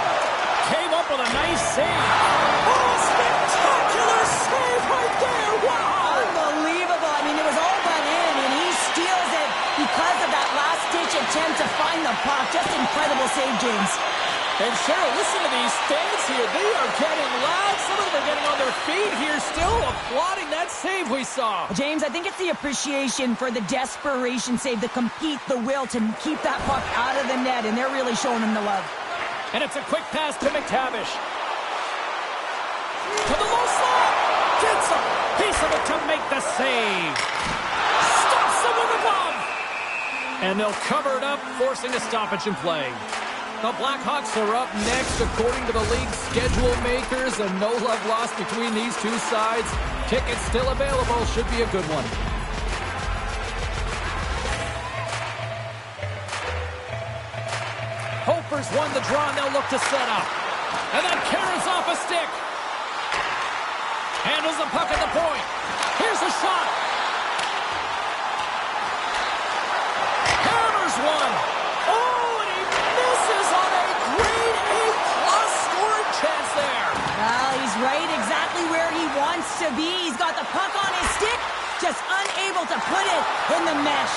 Came up with a nice save. Oh, spectacular save right there. Wow. Unbelievable. I mean, it was all but in, and he steals it because of that last-ditch attempt to find the puck. Just incredible save, James. And Cheryl, listen to these fans here. They are getting loud. Some of them are getting on their feet here, still applauding that save we saw. James, I think it's the appreciation for the desperation save, the compete, the will to keep that puck out of the net, and they're really showing him the love. And it's a quick pass to McTavish. To the low slot. Gets a piece of it to make the save. Stops someone above. And they'll cover it up, forcing a stoppage in play. The Blackhawks are up next according to the league's schedule makers, and no love lost between these two sides. Tickets still available. Should be a good one. Hofer's won the draw, and they'll look to set up. And that carries off a stick. Handles the puck at the point. Here's a shot. Hammers one. Oh, and he misses on a grade A-plus scoring chance there. Well, he's right exactly where he wants to be. He's got the puck on his stick, just unable to put it in the mesh.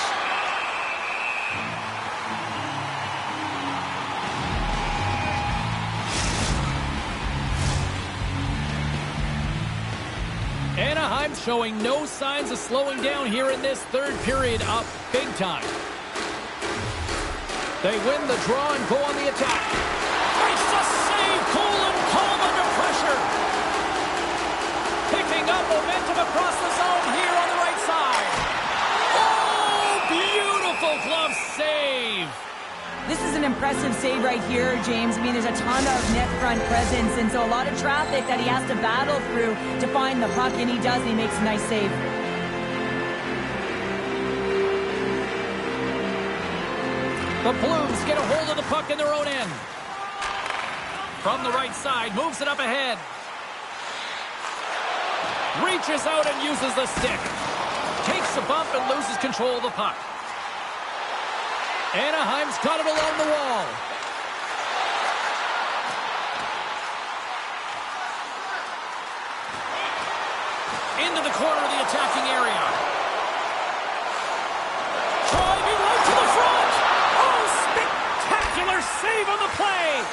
Anaheim showing no signs of slowing down here in this third period, up big time. They win the draw and go on the attack. Nice to save, cool and calm under pressure. Picking up momentum across the zone here on the right side. Oh, beautiful glove save. This is an impressive save right here, James. I mean, there's a ton of net front presence, and so a lot of traffic that he has to battle through to find the puck, and he does, and he makes a nice save. The Blues get a hold of the puck in their own end. From the right side, moves it up ahead. Reaches out and uses the stick. Takes a bump and loses control of the puck. Anaheim's got it along the wall. Into the corner of the attacking area. Driving right to the front. Oh, spectacular save on the play.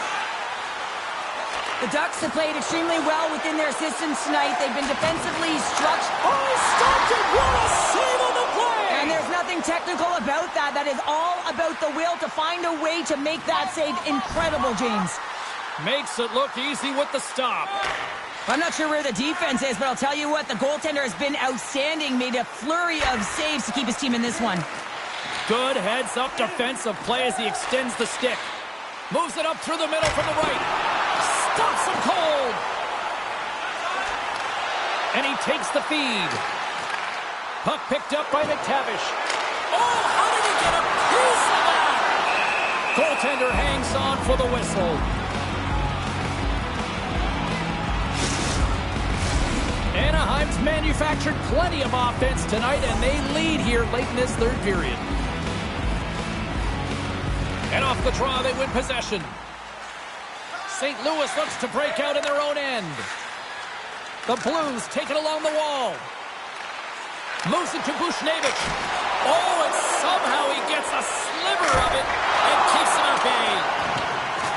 The Ducks have played extremely well within their systems tonight. They've been defensively structured. Oh, stopped it. What a save on the play. And there's nothing technical about that. That is all about the will to find a way to make that save incredible, James. Makes it look easy with the stop. I'm not sure where the defense is, but I'll tell you what, the goaltender has been outstanding. Made a flurry of saves to keep his team in this one. Good heads-up defensive play as he extends the stick. Moves it up through the middle from the right. Stops him cold. And he takes the feed. Puck picked up by McTavish. Oh, how did he get a piece of that? Goaltender hangs on for the whistle. Anaheim's manufactured plenty of offense tonight, and they lead here late in this third period. And off the draw, they win possession. St. Louis looks to break out in their own end. The Blues take it along the wall. Moves it to Bushnevich. Oh, and somehow he gets a sliver of it and keeps it at bay.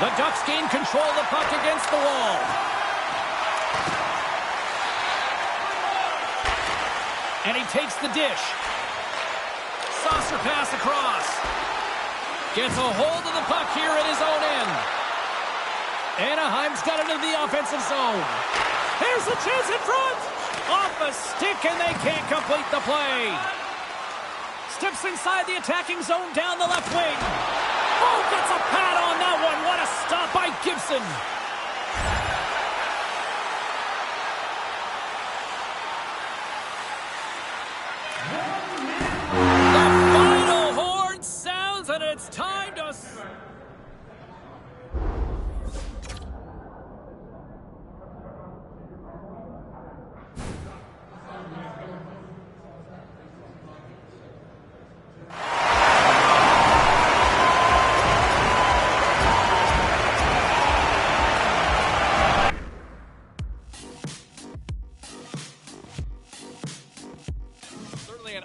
The Ducks gain control of the puck against the wall. And he takes the dish. Saucer pass across. Gets a hold of the puck here in his own end. Anaheim's got it into the offensive zone. Here's the chance in front. Off a stick, and they can't complete the play. Steps inside the attacking zone down the left wing. Oh, gets a pad on that one. What a stop by Gibson. The final horn sounds, and it's time to...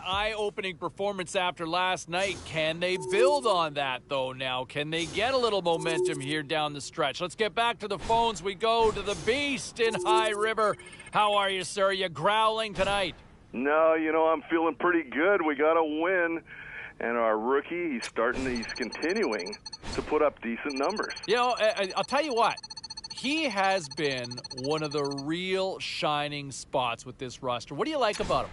Eye-opening performance after last night. Can they build on that, though, now? Can they get a little momentum here down the stretch? Let's get back to the phones. We go to the Beast in High River. How are you, sir? Are you growling tonight? No, I'm feeling pretty good. We got a win. And our rookie, he's continuing to put up decent numbers. I'll tell you what. He has been one of the real shining spots with this roster. What do you like about him?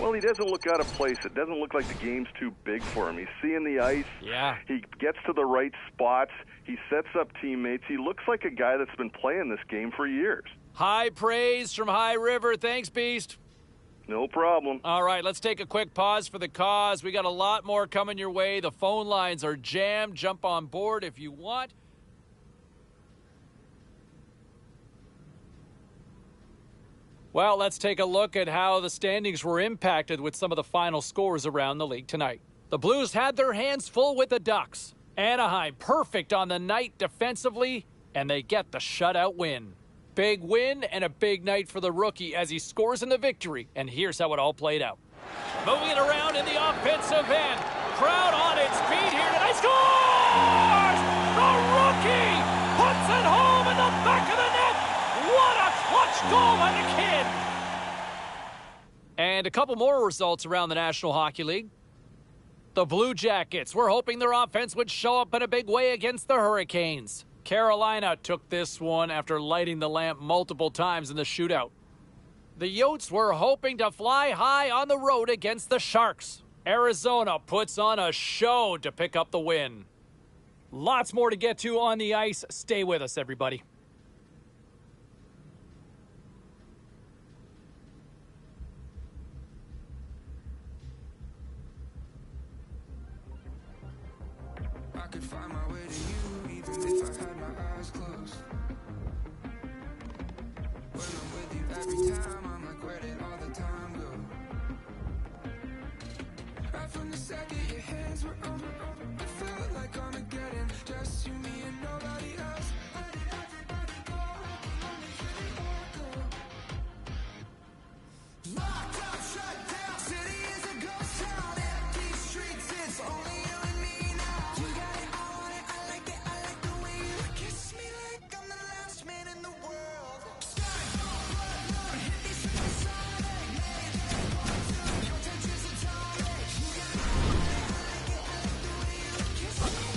Well, he doesn't look out of place. It doesn't look like the game's too big for him. He's seeing the ice. Yeah. He gets to the right spots. He sets up teammates. He looks like a guy that's been playing this game for years. High praise from High River. Thanks, Beast. No problem. All right, let's take a quick pause for the cause. We got a lot more coming your way. The phone lines are jammed. Jump on board if you want. Well, let's take a look at how the standings were impacted with some of the final scores around the league tonight. The Blues had their hands full with the Ducks. Anaheim perfect on the night defensively, and they get the shutout win. Big win and a big night for the rookie as he scores in the victory, and here's how it all played out. Moving it around in the offensive end. Crowd on its feet here tonight. Scores! The rookie puts it home in the back of the net. What a clutch goal by the kid! And a couple more results around the National Hockey League. The Blue Jackets were hoping their offense would show up in a big way against the Hurricanes. Carolina took this one after lighting the lamp multiple times in the shootout. The Yotes were hoping to fly high on the road against the Sharks. Arizona puts on a show to pick up the win. Lots more to get to on the ice. Stay with us, everybody. I could find my way to you even if I had my eyes closed. When I'm with you every time, I'm like, where did all the time go? Right from the second your hands were on me, I felt like Armageddon. Just you, me, and nobody else. Where did everybody go? Locked up, shut down, city is a ghost town. Empty streets, it's only you and me now. You got it, I want it, I like it, I like the way you kiss me like I'm the last man in the world. Sky, blood, Lord, hit me supersonic. Mayday, 1, 2, your tensions atomic. You got it, I want it, I like it, I like the way you kiss me like I'm the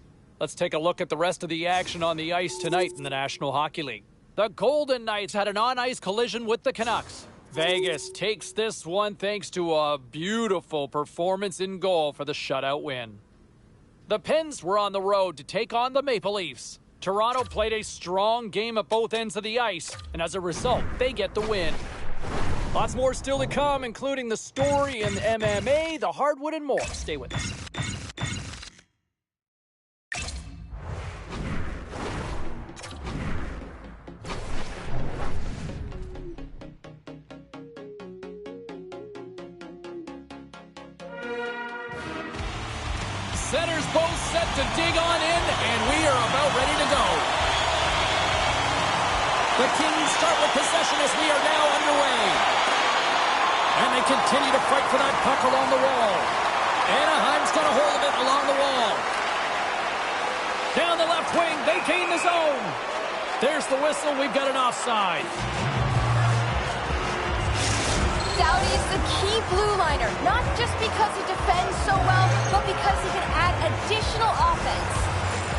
last man in the world. Let's take a look at the rest of the action on the ice tonight in the National Hockey League. The Golden Knights had an on-ice collision with the Canucks. Vegas takes this one thanks to a beautiful performance in goal for the shutout win. The Pens were on the road to take on the Maple Leafs. Toronto played a strong game at both ends of the ice, and as a result, they get the win. Lots more still to come, including the story in MMA, the hardwood, and more. Stay with us. Centers both set to dig on in, and we are about ready to go. The Kings start with possession as we are now underway. And they continue to fight for that puck along the wall. Anaheim's got a hold of it along the wall. Down the left wing, they gain the zone. There's the whistle, we've got an offside. Doughty is the key blue liner, not just because he defends so well, but because he can add additional offense.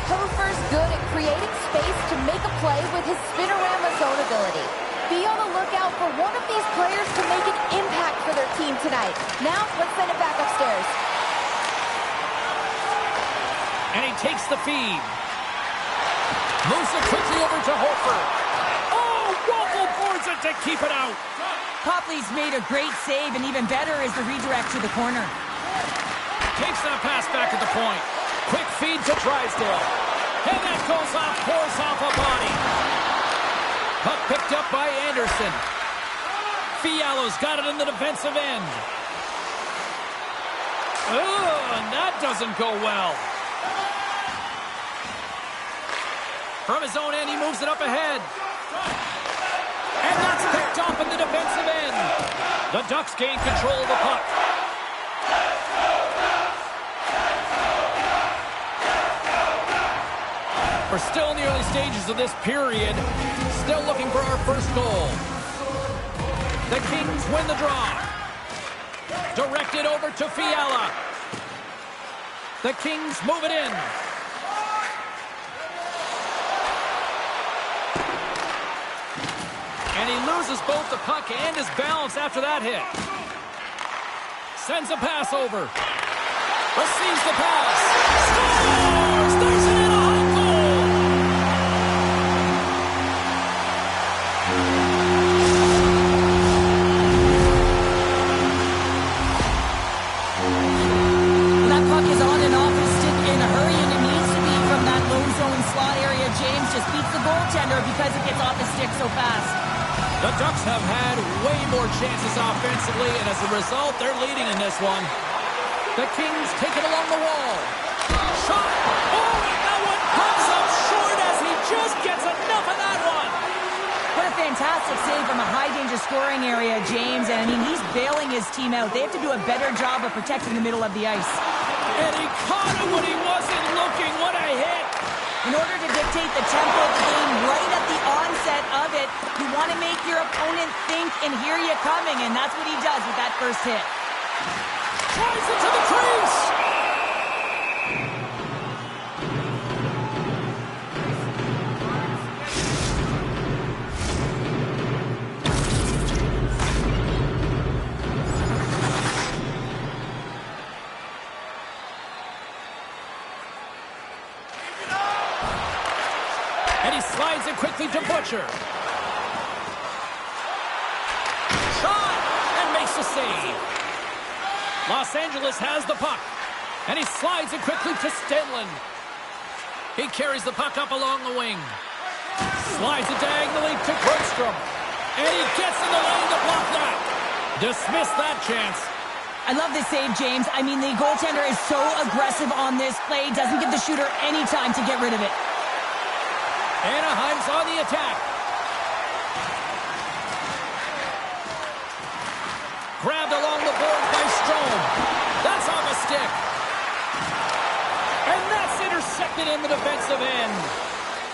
Hofer's good at creating space to make a play with his spinorama zone ability. Be on the lookout for one of these players to make an impact for their team tonight. Now, let's send it back upstairs. And he takes the feed. Moves it quickly over to Hofer. Oh, waffle boards it to keep it out. Copley's made a great save, and even better is the redirect to the corner. Takes that pass back at the point. Quick feed to Drysdale. And that goes off, pours off a body. Puck picked up by Anderson. Fialo's got it in the defensive end. Oh, and that doesn't go well. From his own end, he moves it up ahead. And that's picked off in the defensive end. The Ducks gain control of the puck. We're still in the early stages of this period. Still looking for our first goal. The Kings win the draw. Directed over to Fiala. The Kings move it in. And he loses loses both the puck and his balance after that hit. Sends a pass over. Receives the pass. Scores! There's an Anaheim goal! That puck is on and off his stick in a hurry, and it needs to be from that low zone slot area. James just beats the goaltender because it gets off his stick so fast. The Ducks have had way more chances offensively, and as a result, they're leading in this one. The Kings take it along the wall. Shot! Oh, and that one comes up short as he just gets enough of that one. What a fantastic save from a high-danger scoring area, James. And, I mean, he's bailing his team out. They have to do a better job of protecting the middle of the ice. And he caught it when he wasn't looking. What a hit! In order to dictate the tempo of the game right at the onset of it, you want to make your opponent think and hear you coming, and that's what he does with that first hit. Tries it to the crease! And he slides it quickly to Butcher. Shot! And makes the save. Los Angeles has the puck. And he slides it quickly to Stenlund. He carries the puck up along the wing. Slides it diagonally to Grundstrom. And he gets in the lane to block that. Dismiss that chance. I love this save, James. I mean, the goaltender is so aggressive on this play. Doesn't give the shooter any time to get rid of it. Anaheim's on the attack. Grabbed along the board by Strome. That's on the stick. And that's intercepted in the defensive end.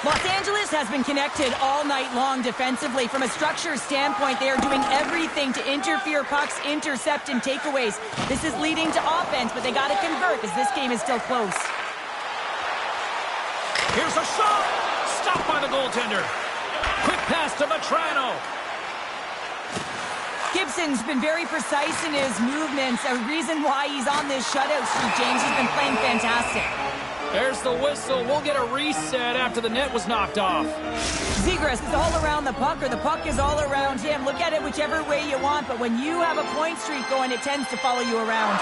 Los Angeles has been connected all night long defensively. From a structure standpoint, they are doing everything to interfere pucks, intercept, and takeaways. This is leading to offense, but they got to convert as this game is still close. Here's a shot. Stopped by the goaltender. Quick pass to Vetrano. Gibson's been very precise in his movements, a reason why he's on this shutout streak, James. He's been playing fantastic. There's the whistle. We'll get a reset after the net was knocked off. Zegras is all around the puck, or the puck is all around him. Look at it whichever way you want, but when you have a point streak going, it tends to follow you around.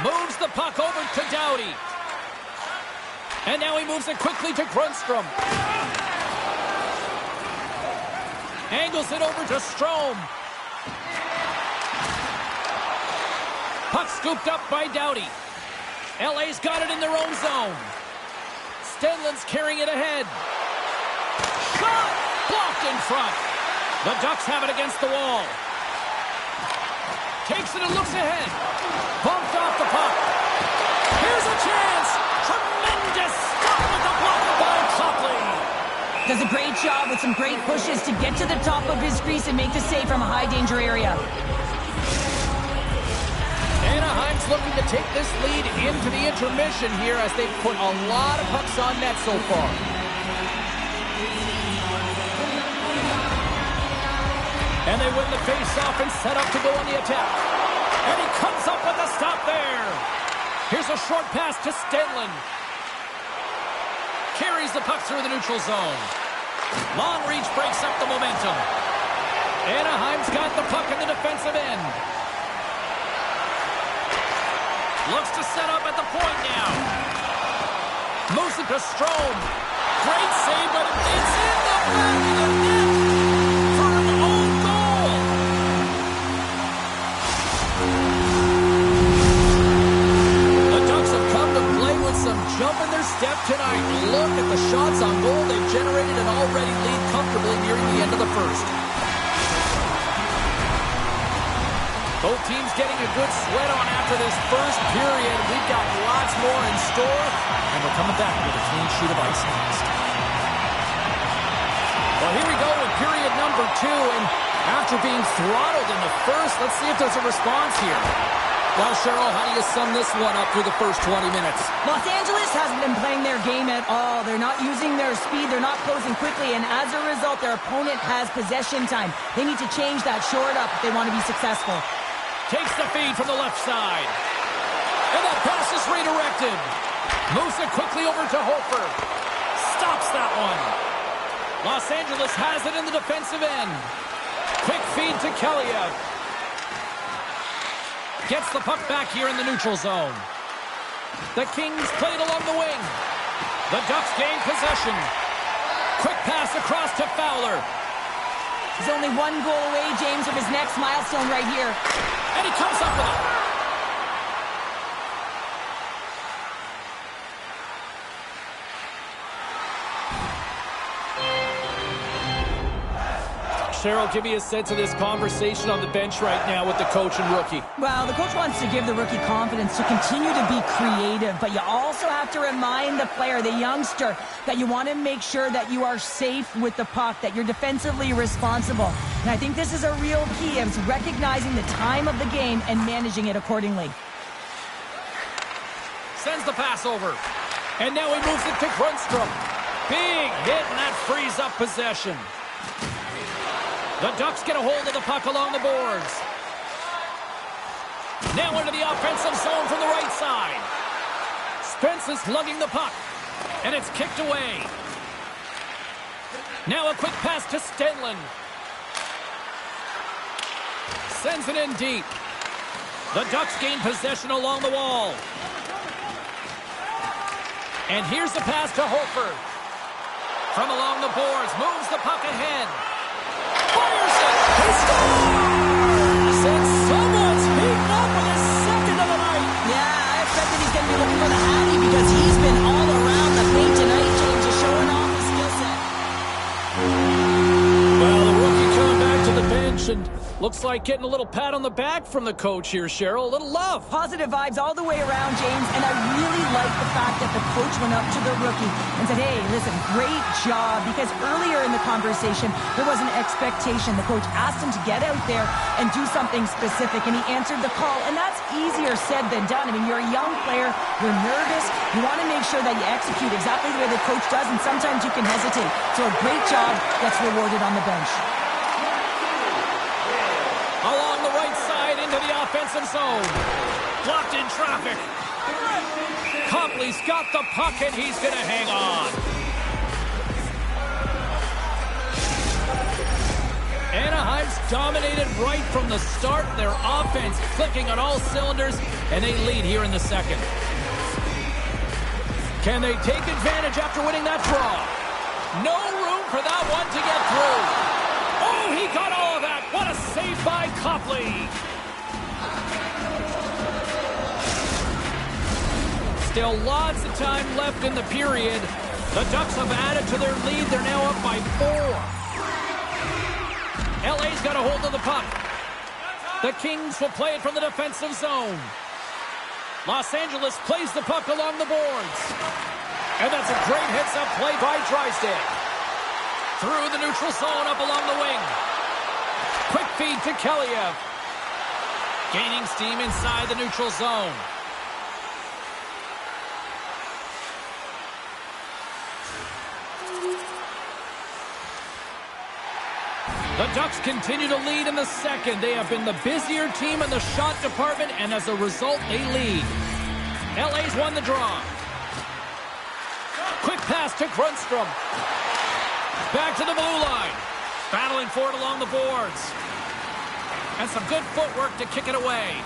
Moves the puck over to Doughty. And now he moves it quickly to Grundstrom. Angles it over to Strome. Puck scooped up by Doughty. LA's got it in their own zone. Stenlund's carrying it ahead. Shot! Blocked in front. The Ducks have it against the wall. Takes it and looks ahead. Bumped off the puck. Here's a chance. Tremendous stop with the block by Copley. Does a great job with some great pushes to get to the top of his crease and make the save from a high-danger area. Anaheim's looking to take this lead into the intermission here as they've put a lot of pucks on net so far. And they win the face-off and set up to go on the attack. And he comes up with a stop there. Here's a short pass to Stenlund. Carries the puck through the neutral zone. Long reach breaks up the momentum. Anaheim's got the puck in the defensive end. Looks to set up at the point now. Moves it to Strome. Great save, but it's in the back of the net for an own goal. The Ducks have come to play with some jump in their step tonight. Look at the shots on goal they've generated and already lead comfortably nearing the end of the first. Both teams getting a good sweat on after this first period. We've got lots more in store, and we're coming back with a clean sheet of ice next. Well, here we go with period number 2, and after being throttled in the first, let's see if there's a response here. Well, Cheryl, how do you sum this one up through the first 20 minutes? Los Angeles hasn't been playing their game at all. They're not using their speed. They're not closing quickly. And as a result, their opponent has possession time. They need to change that short up if they want to be successful. Takes the feed from the left side. And that pass is redirected. Moves it quickly over to Hofer. Stops that one. Los Angeles has it in the defensive end. Quick feed to Keliev. Gets the puck back here in the neutral zone. The Kings play it along the wing. The Ducks gain possession. Quick pass across to Fowler. He's only one goal away, James, from his next milestone right here. And he comes up with it. Cheryl, give me a sense of this conversation on the bench right now with the coach and rookie. Well, the coach wants to give the rookie confidence to continue to be creative, but you also have to remind the player, the youngster, that you want to make sure that you are safe with the puck, that you're defensively responsible. And I think this is a real key of recognizing the time of the game and managing it accordingly. Sends the pass over. And now he moves it to Grundstrom. Big hit, and that frees up possession. The Ducks get a hold of the puck along the boards. Now into the offensive zone from the right side. Spence is lugging the puck, and it's kicked away. Now a quick pass to Stenlund. Sends it in deep. The Ducks gain possession along the wall. And here's the pass to Hofer. From along the boards, moves the puck ahead. Fires it! He scores! And someone's heating up with his second of the night. Yeah, I expect that he's going to be looking for the Hattie because he's been all around the paint tonight, James, just showing off his skill set. Well, the rookie coming back to the bench and looks like getting a little pat on the back from the coach here, Cheryl. A little love. Positive vibes all the way around, James, and I really like the fact that the coach went up to the rookie and said, hey, listen, great job, because earlier in the conversation, there was an expectation. The coach asked him to get out there and do something specific, and he answered the call, and that's easier said than done. I mean, you're a young player, you're nervous, you want to make sure that you execute exactly the way the coach does, and sometimes you can hesitate. So a great job gets rewarded on the bench. Along the right side into the offensive zone. Blocked in traffic. Copley's got the puck and he's going to hang on. Anaheim's dominated right from the start. Their offense clicking on all cylinders, and they lead here in the second. Can they take advantage after winning that draw? No room for that one to get through. Oh, he got all of that. What a save by Copley. Still lots of time left in the period. The Ducks have added to their lead. They're now up by 4. LA's got a hold of the puck. The Kings will play it from the defensive zone. Los Angeles plays the puck along the boards. And that's a great heads-up play by Drysdale. Through the neutral zone, up along the wing. Quick feed to Keliev. Gaining steam inside the neutral zone. The Ducks continue to lead in the second. They have been the busier team in the shot department, and as a result, they lead. LA's won the draw. Quick pass to Grundstrom. Back to the blue line. Battling for it along the boards. And some good footwork to kick it away.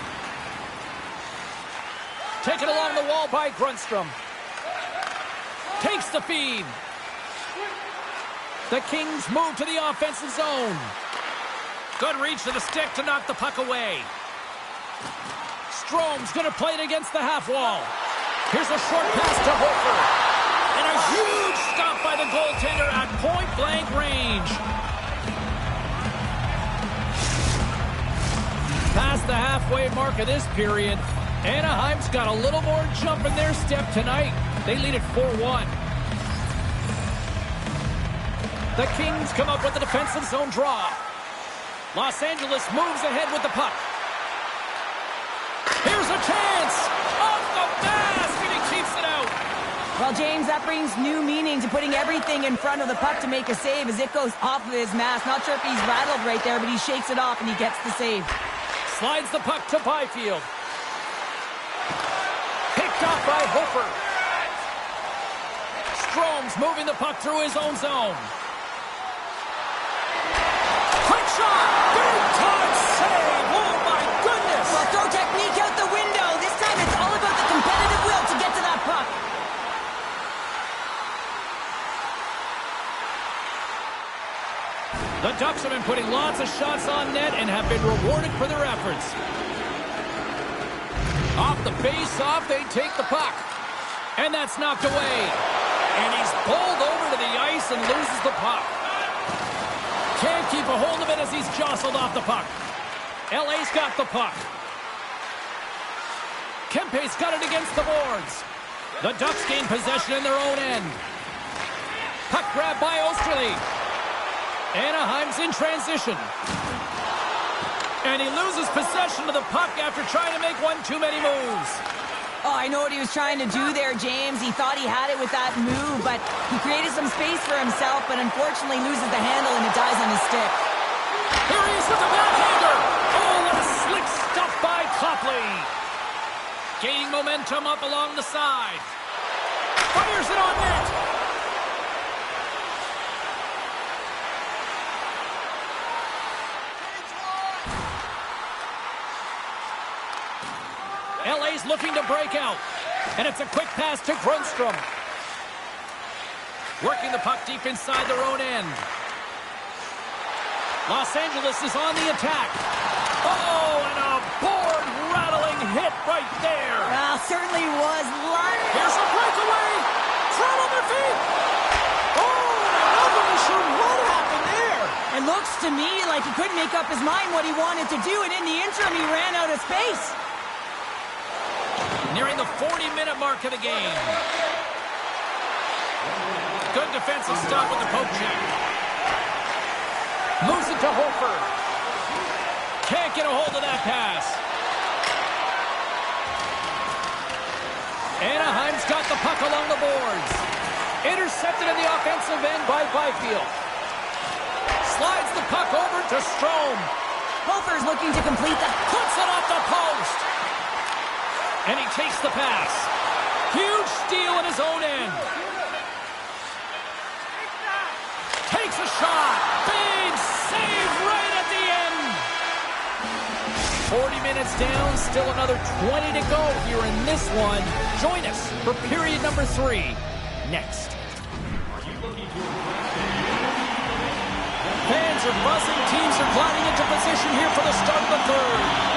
Taken along the wall by Grundstrom. Takes the feed. The Kings move to the offensive zone. Good reach to the stick to knock the puck away. Strome's going to play it against the half wall. Here's a short pass to Hofer. And a huge stop by the goaltender at point-blank range. Past the halfway mark of this period, Anaheim's got a little more jump in their step tonight. They lead at 4-1. The Kings come up with the defensive zone draw. Los Angeles moves ahead with the puck. Here's Well, James, that brings new meaning to putting everything in front of the puck to make a save as it goes off of his mask. Not sure if he's rattled right there, but he shakes it off and he gets the save. Slides the puck to Byfield. Picked off by Hofer. Strome's moving the puck through his own zone. Quick shot! Big time save! Oh my goodness! Well, throw technique out the window. This time it's all about the competitive will to get to that puck. The Ducks have been putting lots of shots on net and have been rewarded for their efforts. Off the face-off, they take the puck. And that's knocked away. And he's bowled over to the ice and loses the puck. Can't keep a hold of it as he's jostled off the puck. LA's got the puck. Kempe's got it against the boards. The Ducks gain possession in their own end. Puck grab by Osterley. Anaheim's in transition. And he loses possession of the puck after trying to make one too many moves. Oh, I know what he was trying to do there, James. He thought he had it with that move, but he created some space for himself, but unfortunately loses the handle and it dies on his stick. Here he is with the backhander. Oh, what a slick stuff by Copley. Gaining momentum up along the side. Fires it on net. LA's looking to break out. And it's a quick pass to Grundstrom. Working the puck deep inside their own end. Los Angeles is on the attack. Oh, and a board-rattling hit right there. Well, certainly was. Here's a breakaway. Throw on their feet. Oh, I'm not really sure what happened there. It looks to me like he couldn't make up his mind what he wanted to do, and in the interim, he ran out of space. Nearing the 40-minute mark of the game. Good defensive stop with the poke check. Moves it to Hofer. Can't get a hold of that pass. Anaheim's got the puck along the boards. Intercepted in the offensive end by Byfield. Slides the puck over to Strome. Hofer's looking to complete the... Puts it off the post. And he takes the pass. Huge steal in his own end. Takes a shot. Big save right at the end. 40 minutes down, still another 20 to go here in this one. Join us for period number 3 next. Fans are buzzing. Teams are gliding into position here for the start of the third.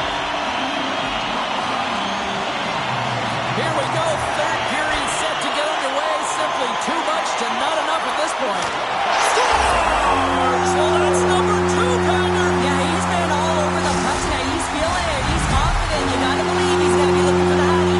Here we go, third period set to get underway. Simply too much to not enough at this point. Scores! Well, that's number 2, Pounder. Yeah, he's been all over the puck tonight. He's feeling it. He's confident. You gotta believe he's gonna be looking for the hattie.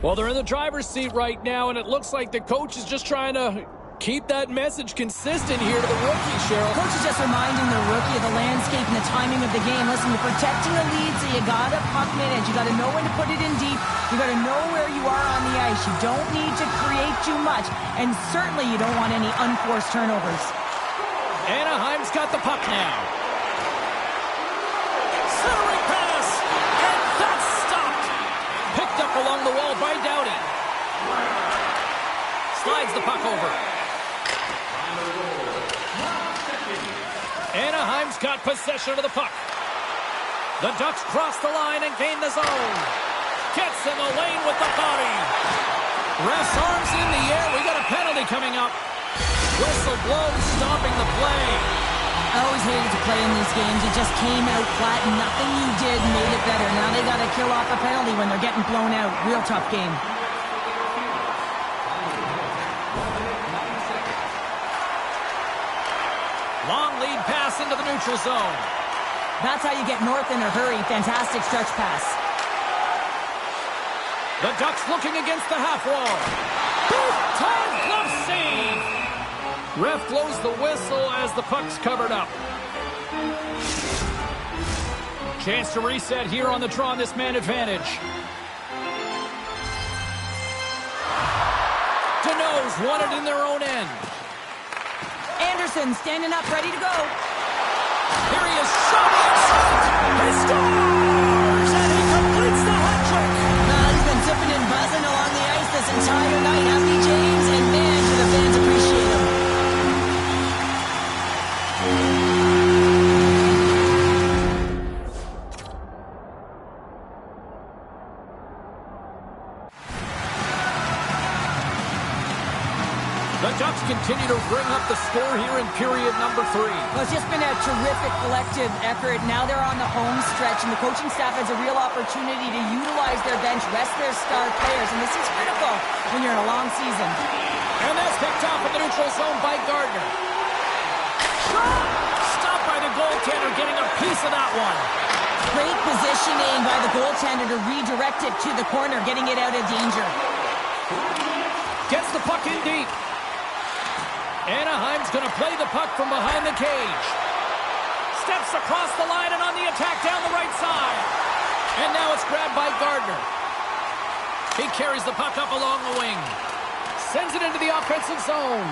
Well, they're in the driver's seat right now, and it looks like the coach is just trying to keep that message consistent here to the rookie, Cheryl. Coach is just reminding the rookie of the landscape and the timing of the game. Listen, you're protecting a lead, so you gotta puck manage. You gotta know when to put it in deep. You gotta know where you are on the ice. You don't need to create too much, and certainly you don't want any unforced turnovers. Anaheim's got the puck now. Centering pass, and that's stopped. Picked up along the wall by Doughty. Slides the puck over. Anaheim's got possession of the puck. The Ducks cross the line and gain the zone. Gets in the lane with the body. Ref's arms in the air. We got a penalty coming up. Whistle blown, stopping the play. I always hated to play in these games. It just came out flat, and nothing you did made it better. Now they got to kill off a penalty when they're getting blown out. Real tough game. Long lead pass into the neutral zone. That's how you get north in a hurry. Fantastic stretch pass. The Ducks looking against the half wall. Big time glove save. Ref blows the whistle as the puck's covered up. Chance to reset here on the draw on this man advantage. Gophers won it in their own end. Anderson standing up, ready to go. Here he is, shot and shot! He scores! And he completes the hat trick! He's been zipping and buzzing along the ice this entire night, hasn't he, James? And man, do the fans appreciate him. The Ducks continue to bring up the score here in period number 3. Well, it's just been a terrific collective effort. Now they're on the home stretch, and the coaching staff has a real opportunity to utilize their bench, rest their star players, and this is critical when you're in a long season. And that's picked off in the neutral zone by Gardner. Stopped by the goaltender, getting a piece of that one. Great positioning by the goaltender to redirect it to the corner, getting it out of danger. Gets the puck in deep. Anaheim's going to play the puck from behind the cage. Steps across the line and on the attack down the right side. And now it's grabbed by Gardner. He carries the puck up along the wing. Sends it into the offensive zone.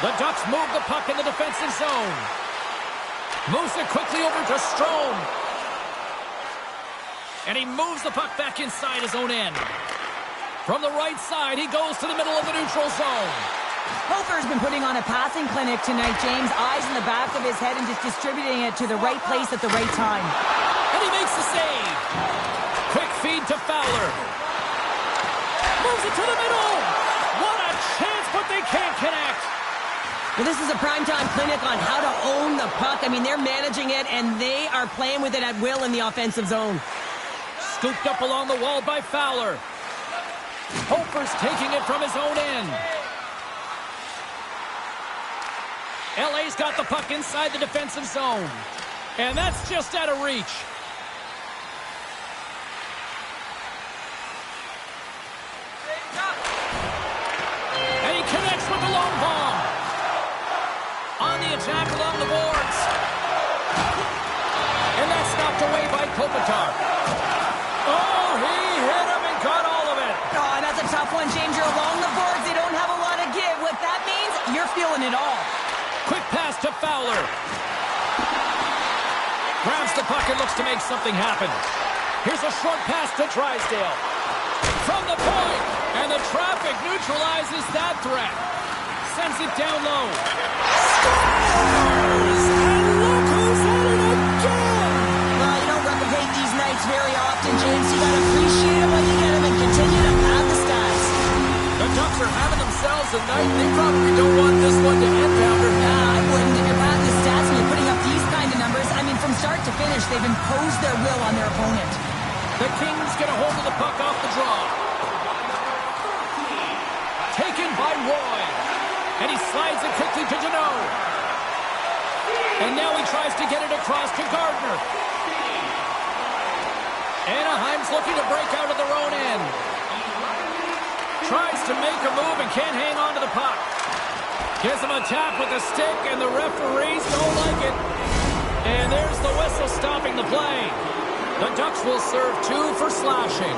The Ducks move the puck in the defensive zone. Moves it quickly over to Strome. And he moves the puck back inside his own end. From the right side, he goes to the middle of the neutral zone. Hofer's been putting on a passing clinic tonight, James. Eyes in the back of his head and just distributing it to the right place at the right time. And he makes the save. Quick feed to Fowler. Moves it to the middle. What a chance, but they can't connect. Well, this is a primetime clinic on how to own the puck. I mean, they're managing it, and they are playing with it at will in the offensive zone. Scooped up along the wall by Fowler. Hofer's taking it from his own end. LA's got the puck inside the defensive zone. And that's just out of reach. And he connects with the long bomb. On the attack along the boards. And that's knocked away by Kopitar. Oh, he hit him and got all of it. Oh, that's a tough one, James. You're along the boards. They don't have a lot of give. What that means, you're feeling it all. Quick pass to Fowler. Grabs the puck and looks to make something happen. Here's a short pass to Drysdale. From the point. And the traffic neutralizes that threat. Sends it down low. Scores! And look who's at it again! Well, you don't replicate these nights very often, James. You gotta appreciate them when you get them and continue to pad the stats. The Ducks are having themselves a night. They probably don't want this one to end, Pounder. I wouldn't. If you're padding the stats and you're putting up these kind of numbers, I mean, from start to finish, they've imposed their will on their opponent. The Kings get a hold of the puck off the draw. Taken by Roy. And he slides it quickly to Deneau. And now he tries to get it across to Gardner. Anaheim's looking to break out of their own end. Tries to make a move and can't hang on to the puck. Gives him a tap with the stick, and the referees don't like it. And there's the whistle stopping the play. The Ducks will serve 2 for slashing.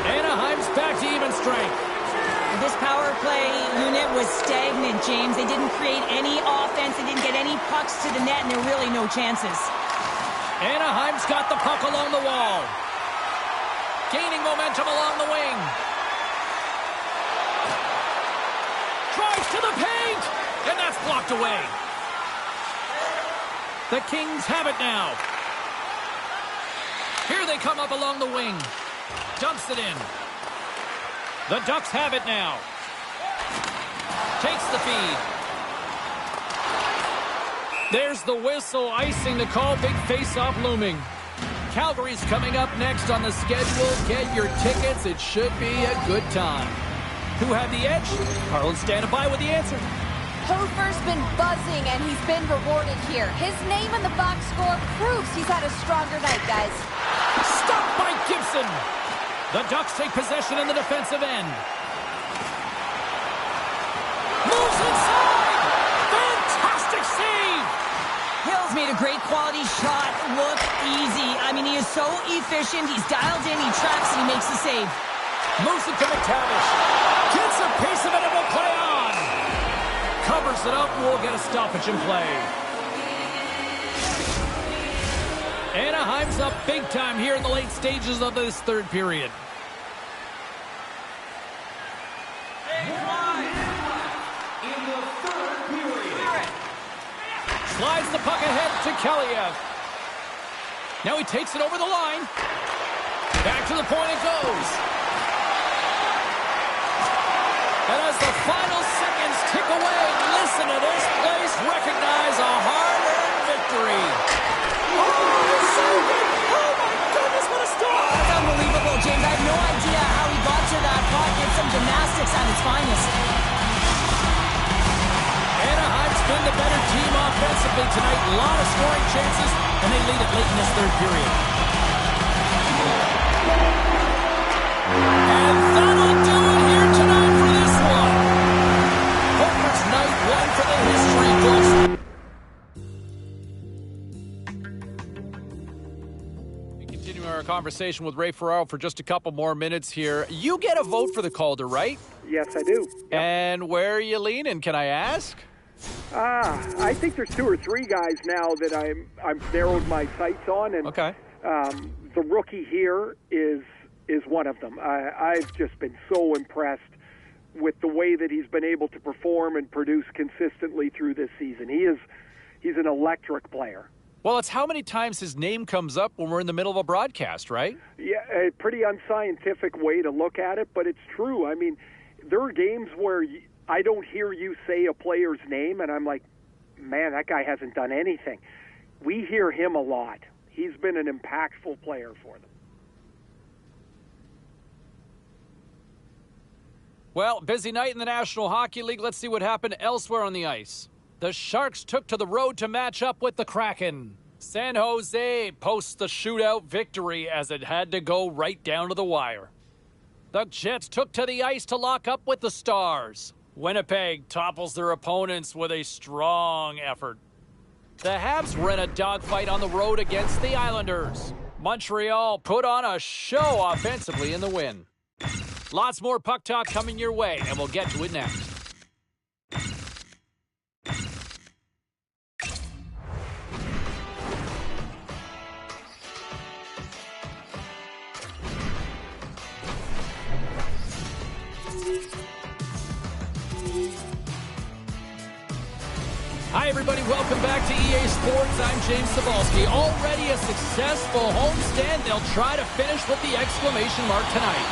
Anaheim's back to even strength. This power play unit was stagnant, James. They didn't create any offense. They didn't get any pucks to the net, and there were really no chances. Anaheim's got the puck along the wall. Gaining momentum along the wing. Drives to the paint! And that's blocked away. The Kings have it now. Here they come up along the wing. Dumps it in. The Ducks have it now. Takes the feed. There's the whistle, icing the call, big face-off looming. Calgary's coming up next on the schedule. Get your tickets. It should be a good time. Who have the edge? Carlin's standing by with the answer. Hofer's been buzzing, and he's been rewarded here. His name in the box score proves he's had a stronger night, guys. Stopped by Gibson. The Ducks take possession in the defensive end. Moves inside. Fantastic save. Hills made a great quality shot. Look easy. I mean, he is so efficient. He's dialed in, he tracks, and he makes the save. Moves it to McTavish. Gets a piece of it and will play on. Covers it up. We'll get a stoppage in play. Anaheim's up big time here in the late stages of this third period. Slides the puck ahead to Kaliev. Now he takes it over the line. Back to the point it goes. And as the final seconds tick away, listen to this place recognize a hard-earned victory. Oh, my goodness, what a start! That's unbelievable, James. I have no idea how he got to that puck. It's some gymnastics at its finest. Anaheim's been the better team offensively tonight. A lot of scoring chances, and they lead it late in this third period. And that'll do it here tonight for this one. Homer's night one for the history books. We continue our conversation with Ray Ferraro for just a couple more minutes here. You get a vote for the Calder, right? Yes, I do. Yep. And where are you leaning, can I ask? I think there's 2 or 3 guys now that I've narrowed my sights on, and Okay. the rookie here is one of them. I've just been so impressed with the way that he's been able to perform and produce consistently through this season. He's an electric player. Well, it's how many times his name comes up when we're in the middle of a broadcast, right? Yeah, a pretty unscientific way to look at it, but it's true. I mean, there are games where I don't hear you say a player's name, and I'm like, man, that guy hasn't done anything. We hear him a lot. He's been an impactful player for them. Well, busy night in the National Hockey League. Let's see what happened elsewhere on the ice. The Sharks took to the road to match up with the Kraken. San Jose posts the shootout victory as it had to go right down to the wire. The Jets took to the ice to lock up with the Stars. Winnipeg topples their opponents with a strong effort. The Habs were in a dogfight on the road against the Islanders. Montreal put on a show offensively in the win. Lots more puck talk coming your way, and we'll get to it next. Hi, everybody. Welcome back to EA Sports. I'm James Cebulski. Already a successful homestand. They'll try to finish with the exclamation mark tonight.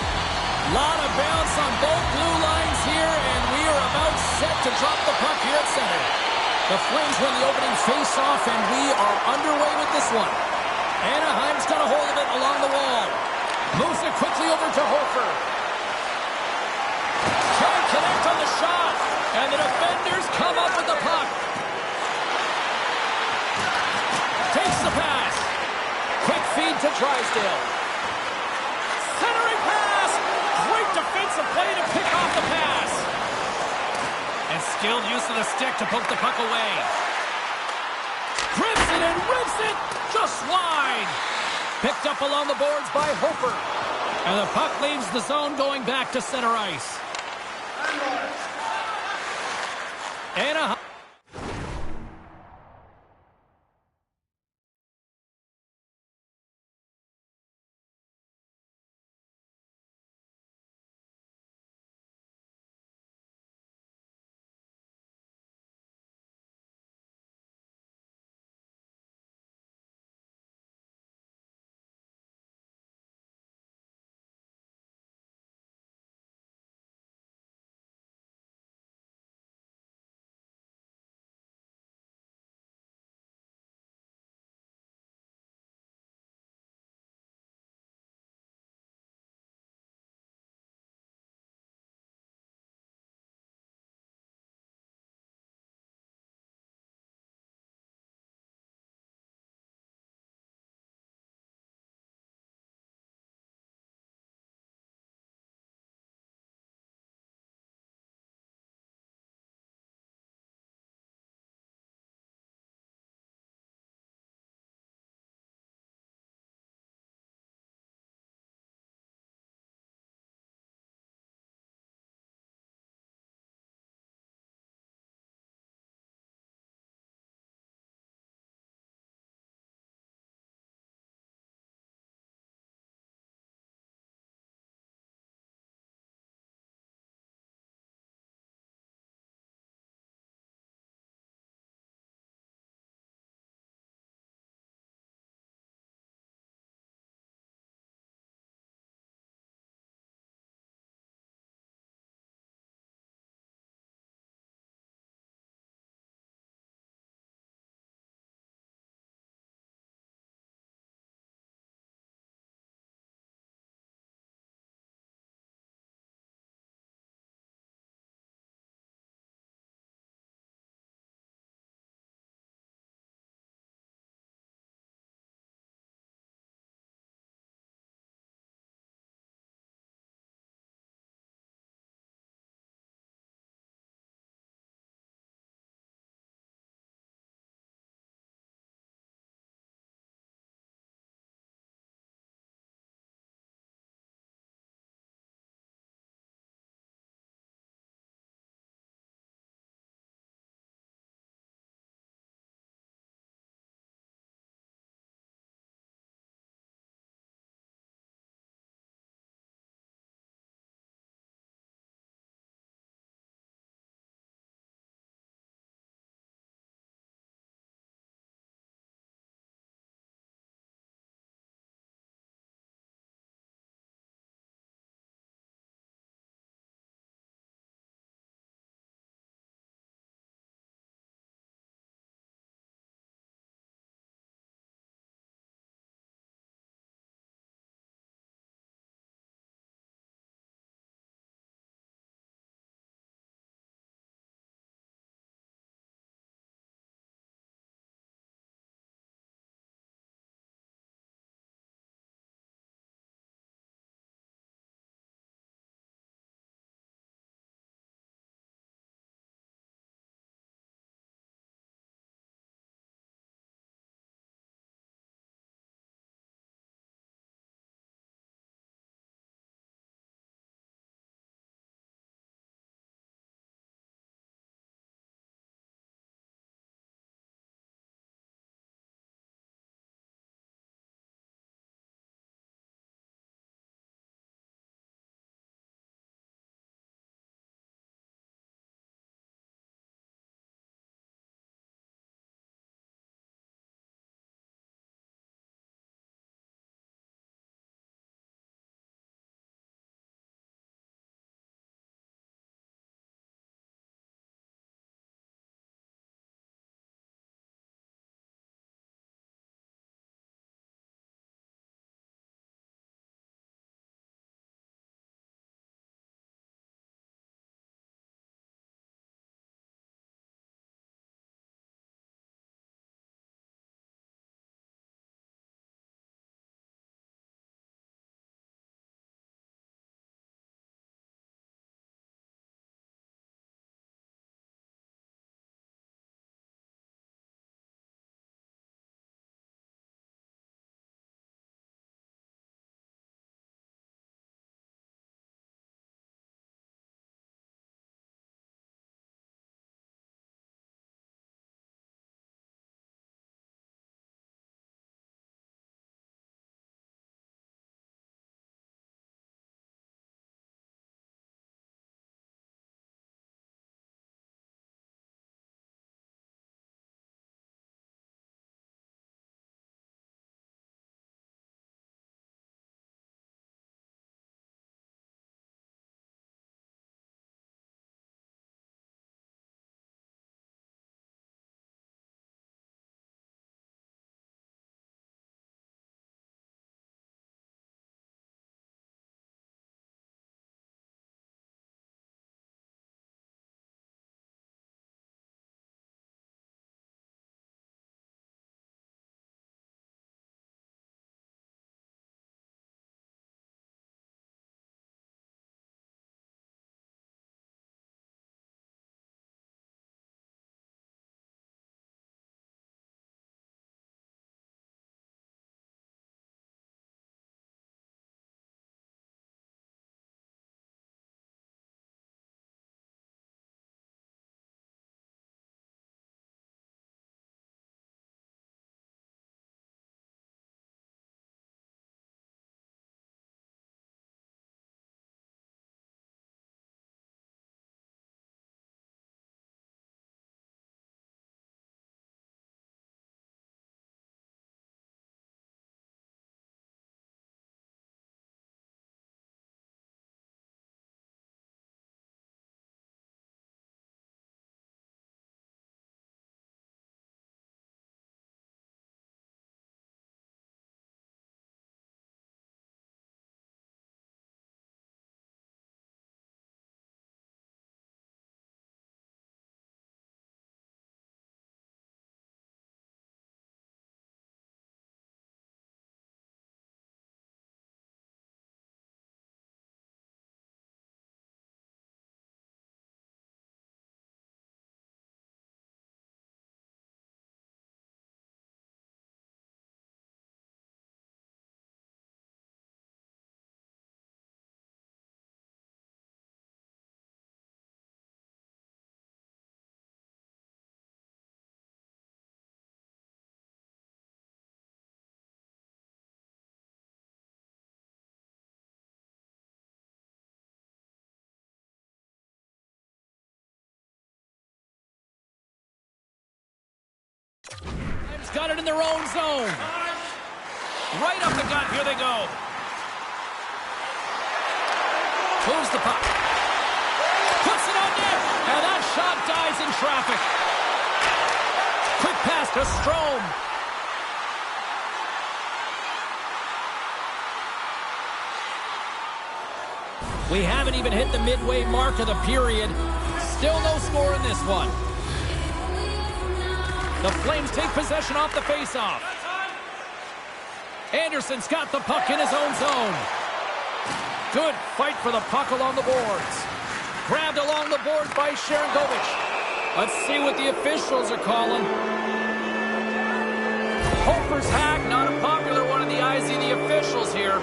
Lot of bounce on both blue lines here, and we are about set to drop the puck here at center. The Flames win the opening face-off, and we are underway with this one. Anaheim's got a hold of it along the wall. Moves it quickly over to Hofer. Can't connect on the shot, and the defenders come up with the puck. Takes the pass. Quick feed to Drysdale. Centering pass. Great defensive play to pick off the pass. And skilled use of the stick to poke the puck away. Grips it and rips it just wide. Picked up along the boards by Hofer. And the puck leaves the zone going back to center ice. Anaheim. Anaheim's got it in their own zone. Right up the gut. Here they go. Moves the puck. Puts it on net. And that shot dies in traffic. Quick pass to Strome. We haven't even hit the midway mark of the period. Still no score in this one. The Flames take possession off the faceoff. Anderson's got the puck in his own zone. Good fight for the puck along the boards. Grabbed along the boards by Sharangovich. Let's see what the officials are calling. Hofer's hack, not a popular one in the eyes of the officials here.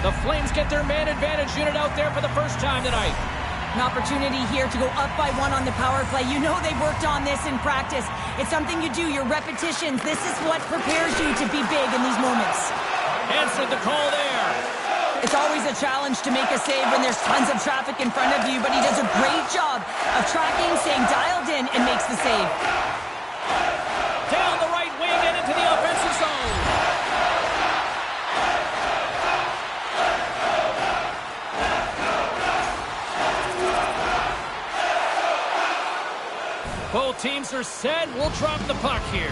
The Flames get their man advantage unit out there for the first time tonight. An opportunity here to go up by 1 on the power play. You know they've worked on this in practice. It's something you do, your repetitions. This is what prepares you to be big in these moments. Answered the call there. It's always a challenge to make a save when there's tons of traffic in front of you, but he does a great job of tracking, staying dialed in, and makes the save. Down the right wing and into the offensive zone. Both teams are set. We'll drop the puck here.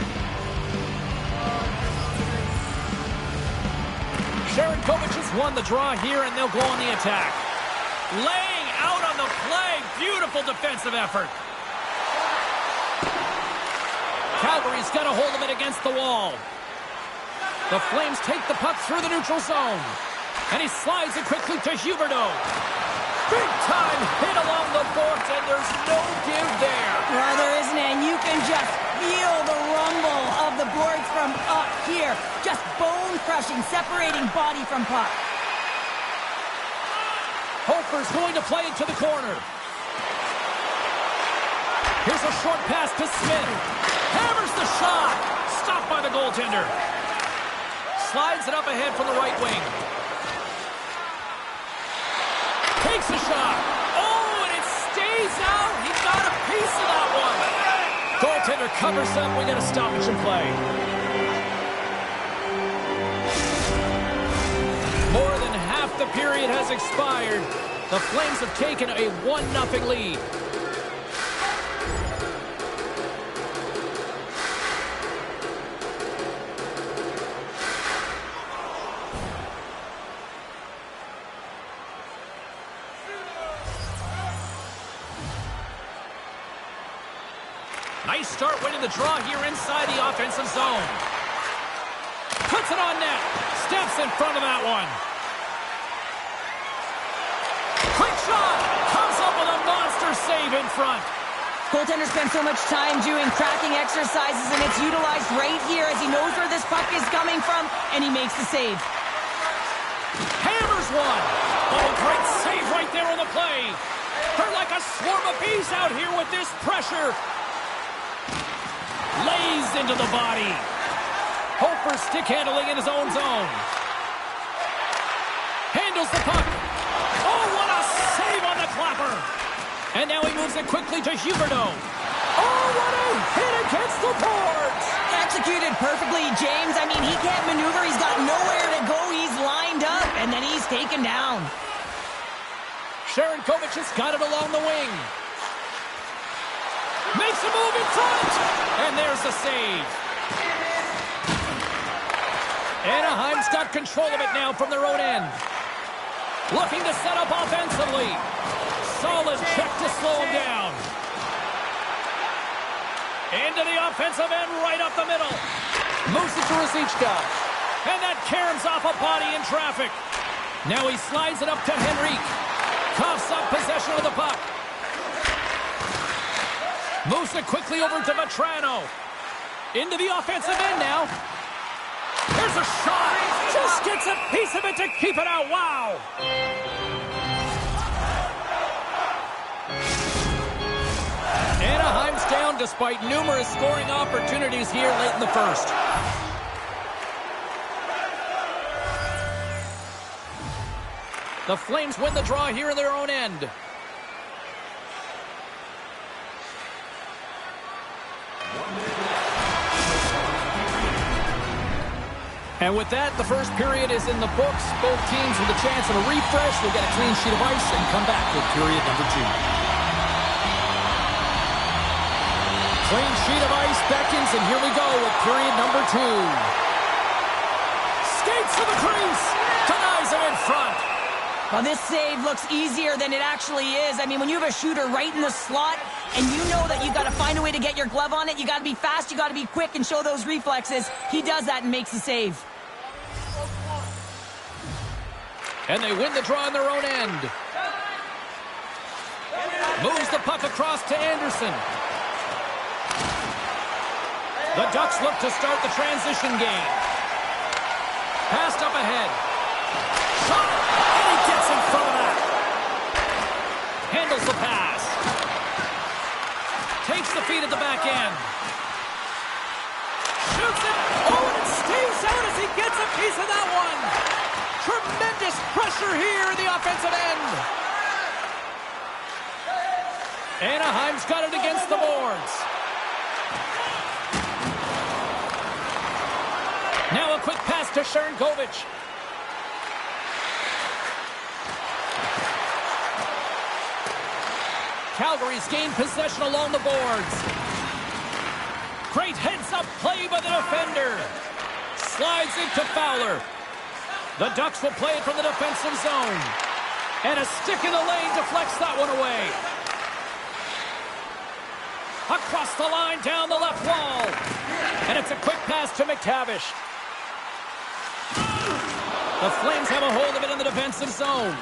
Sharangovich has won the draw here, and they'll go on the attack. Laying out on the play. Beautiful defensive effort. Calgary's got a hold of it against the wall. The Flames take the puck through the neutral zone. And he slides it quickly to Huberdeau. Big time hit along the boards, and there's no give there. Well, there isn't, and you can just feel the rumble of the boards from up here. Just bone-crushing, separating body from puck. Hofer's going to play it to the corner. Here's a short pass to Smith. Hammers the shot. Stopped by the goaltender. Slides it up ahead from the right wing. Takes a shot. Oh, and it stays out. He got a piece of that one. Goaltender covers up. We got a stoppage in play. More than half the period has expired. The Flames have taken a 1-0 lead. Nice start winning the draw here inside the offensive zone. Puts it on net. Steps in front of that one. Quick shot. Comes up with a monster save in front. Goaltender spends so much time doing tracking exercises, and it's utilized right here as he knows where this puck is coming from, and he makes the save. Hammers one. Oh, great save right there on the play. They're like a swarm of bees out here with this pressure. Lays into the body. Hofer stick handling in his own zone. Handles the puck. Oh, what a save on the clapper. And now he moves it quickly to Huberdeau. Oh, what a hit against the boards. Executed perfectly, James. I mean, he can't maneuver. He's got nowhere to go. He's lined up, and then he's taken down. Sharangovich has got it along the wing. Makes a move in front. And there's the save. Anaheim's got control of it now from their own end. Looking to set up offensively. Solid check to slow him down. Into the offensive end, right up the middle. Moves it to Rosichka. And that caroms off a body in traffic. Now he slides it up to Henrique. Coughs up possession of the puck. Moves it quickly over to Vetrano. Into the offensive end now. Here's a shot. Just gets a piece of it to keep it out. Wow. Anaheim's down despite numerous scoring opportunities here late in the first. The Flames win the draw here in their own end. And with that, the first period is in the books. Both teams with a chance of a refresh will get a clean sheet of ice and come back with period number 2. Clean sheet of ice beckons, and here we go with period number 2. Skates to the crease. Denies him in front. Well, this save looks easier than it actually is. I mean, when you have a shooter right in the slot and you know that you've got to find a way to get your glove on it, you got to be fast, you got to be quick and show those reflexes. He does that and makes the save. And they win the draw in their own end. Moves the puck across to Anderson. The Ducks look to start the transition game. Passed up ahead. Shot! And he gets in front of that. Handles the pass. Takes the feed at the back end. Shoots it. Oh, and it stays out as he gets a piece of that one. Tremendous pressure here in the offensive end. Anaheim's got it against the boards. Now a quick pass to Sharangovich. Calgary's gained possession along the boards. Great heads-up play by the defender. Slides into Fowler. The Ducks will play it from the defensive zone. And a stick in the lane deflects that one away. Across the line, down the left wall. And it's a quick pass to McTavish. The Flames have a hold of it in the defensive zone.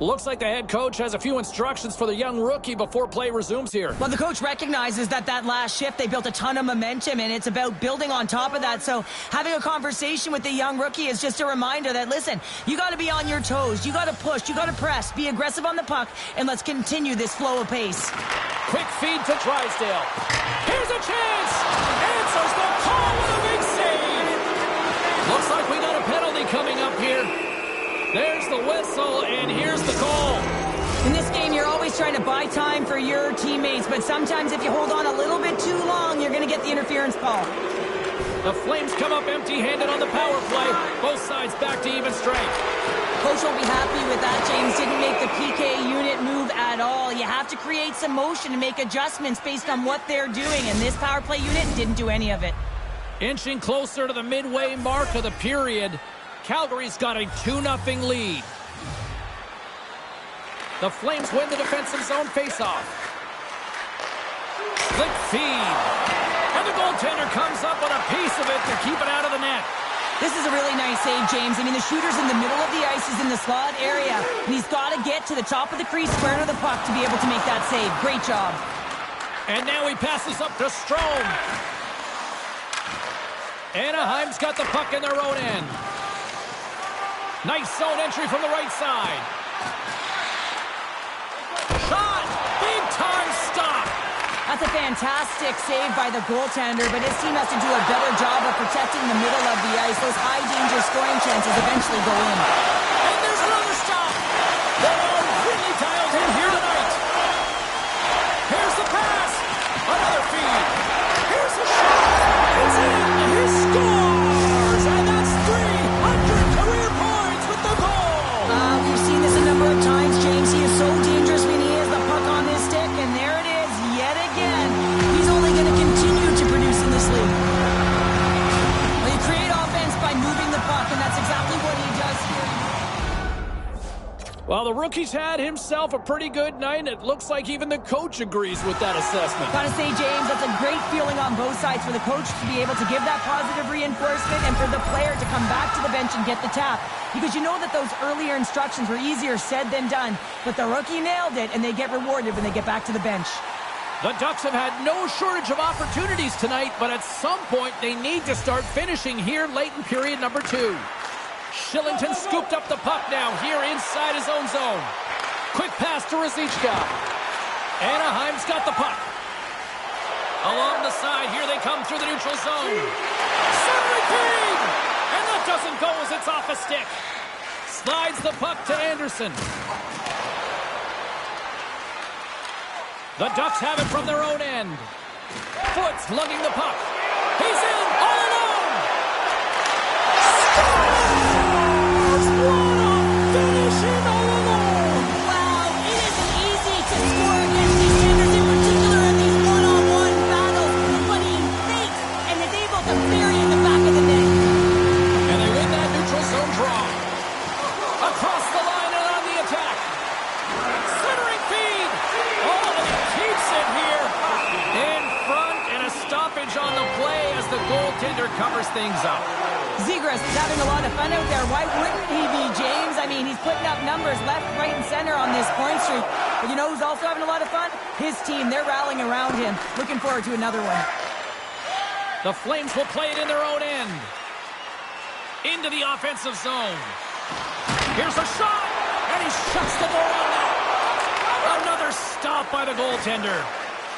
Looks like the head coach has a few instructions for the young rookie before play resumes here. Well, the coach recognizes that last shift, they built a ton of momentum, and it's about building on top of that. So having a conversation with the young rookie is just a reminder that, listen, you got to be on your toes. You got to push. You got to press. Be aggressive on the puck, and let's continue this flow of pace. Quick feed to Drysdale. Here's a chance. Answers the call with a big save. Looks like we got a penalty coming up here. There's the whistle, and here's the call. In this game, you're always trying to buy time for your teammates, but sometimes if you hold on a little bit too long, you're going to get the interference call. The Flames come up empty-handed on the power play. Both sides back to even strength. Coach won't be happy with that. James didn't make the PK unit move at all. You have to create some motion and make adjustments based on what they're doing, and this power play unit didn't do any of it. Inching closer to the midway mark of the period, Calgary's got a 2-0 lead. The Flames win the defensive zone faceoff. Slick feed. And the goaltender comes up with a piece of it to keep it out of the net. This is a really nice save, James. I mean, the shooter's in the middle of the ice, is in the slot area, and he's got to get to the top of the crease, square to the puck to be able to make that save. Great job. And now he passes up to Strome. Anaheim's got the puck in their own end. Nice zone entry from the right side. Shot! Big time stop! That's a fantastic save by the goaltender, but his team has to do a better job of protecting the middle of the ice. Those high-danger scoring chances eventually go in. And there's another stop! They are really dialed in here tonight. Here's the pass. Another feed. Here's the shot. It's in. He scores! And that's 300 career points with the goal! We've seen this a number of times, James. He is so dangerous when he has the puck on his stick, and there it is yet again. He's only going to continue to produce in this league. Well, you create offense by moving the puck, and that's exactly what he does here. Well, the rookie's had himself a pretty good night, and it looks like even the coach agrees with that assessment. Gotta say, James, that's a great feeling on both sides for the coach to be able to give that positive reinforcement and for the player to come back to the bench and get the tap. Because you know that those earlier instructions were easier said than done, but the rookie nailed it, and they get rewarded when they get back to the bench. The Ducks have had no shortage of opportunities tonight, but at some point they need to start finishing here late in period number 2. Shillington scooped up the puck now here inside his own zone. Quick pass to Ruzicka. Anaheim's got the puck. Along the side, here they come through the neutral zone. Centering feed! And that doesn't go as it's off a stick. Slides the puck to Anderson. The Ducks have it from their own end. Foots lugging the puck. He's in all alone! Scores! What a finish in all alone! Wow, it isn't easy to score against these centers, in particular in these one-on-one battles, but he fakes and is able to bury in the back of the net. And they win that neutral zone draw. Across the line and on the attack. Centering feed! Oh, and he keeps it here. In front, and a stoppage on the play as the goaltender covers things up. Zegras is having a lot of fun out there. Why wouldn't he be, James? I mean, he's putting up numbers left, right, and center on this point streak. But you know who's also having a lot of fun? His team. They're rallying around him. Looking forward to another one. The Flames will play it in their own end. Into the offensive zone. Here's a shot, and he shuts the door on that. Another stop by the goaltender.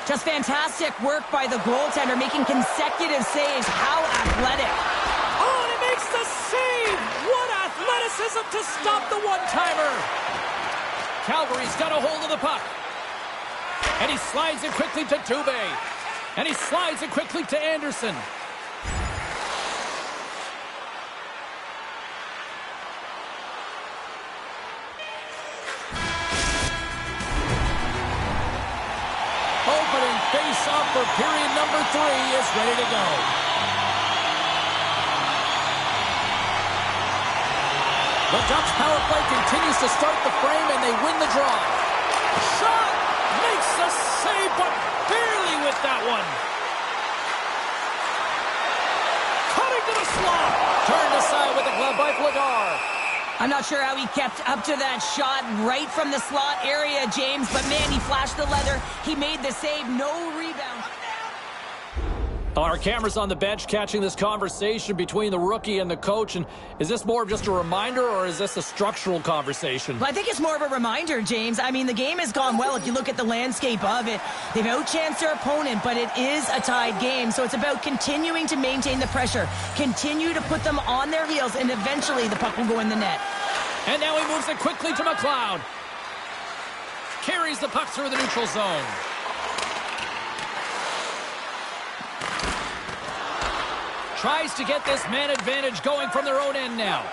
Just fantastic work by the goaltender, making consecutive saves. How athletic. Oh, and he makes the save! What athleticism to stop the one-timer! Calgary's got a hold of the puck. And he slides it quickly to Dubé. And he slides it quickly to Anderson. Opening face-off for period number 3 is ready to go. The Ducks power play continues to start the frame, and they win the draw. Shot! Makes the save, but barely with that one. Cutting to the slot. Turned aside with the glove by Blagar. I'm not sure how he kept up to that shot right from the slot area, James, but man, he flashed the leather. He made the save, no rebound. Our cameras on the bench catching this conversation between the rookie and the coach. And is this more of just a reminder, or is this a structural conversation? Well, I think it's more of a reminder, James. I mean, the game has gone well if you look at the landscape of it. They've outchanced their opponent, but it is a tied game. So it's about continuing to maintain the pressure, continue to put them on their heels, and eventually the puck will go in the net. And now he moves it quickly to McLeod. Carries the puck through the neutral zone. Tries to get this man advantage going from their own end now.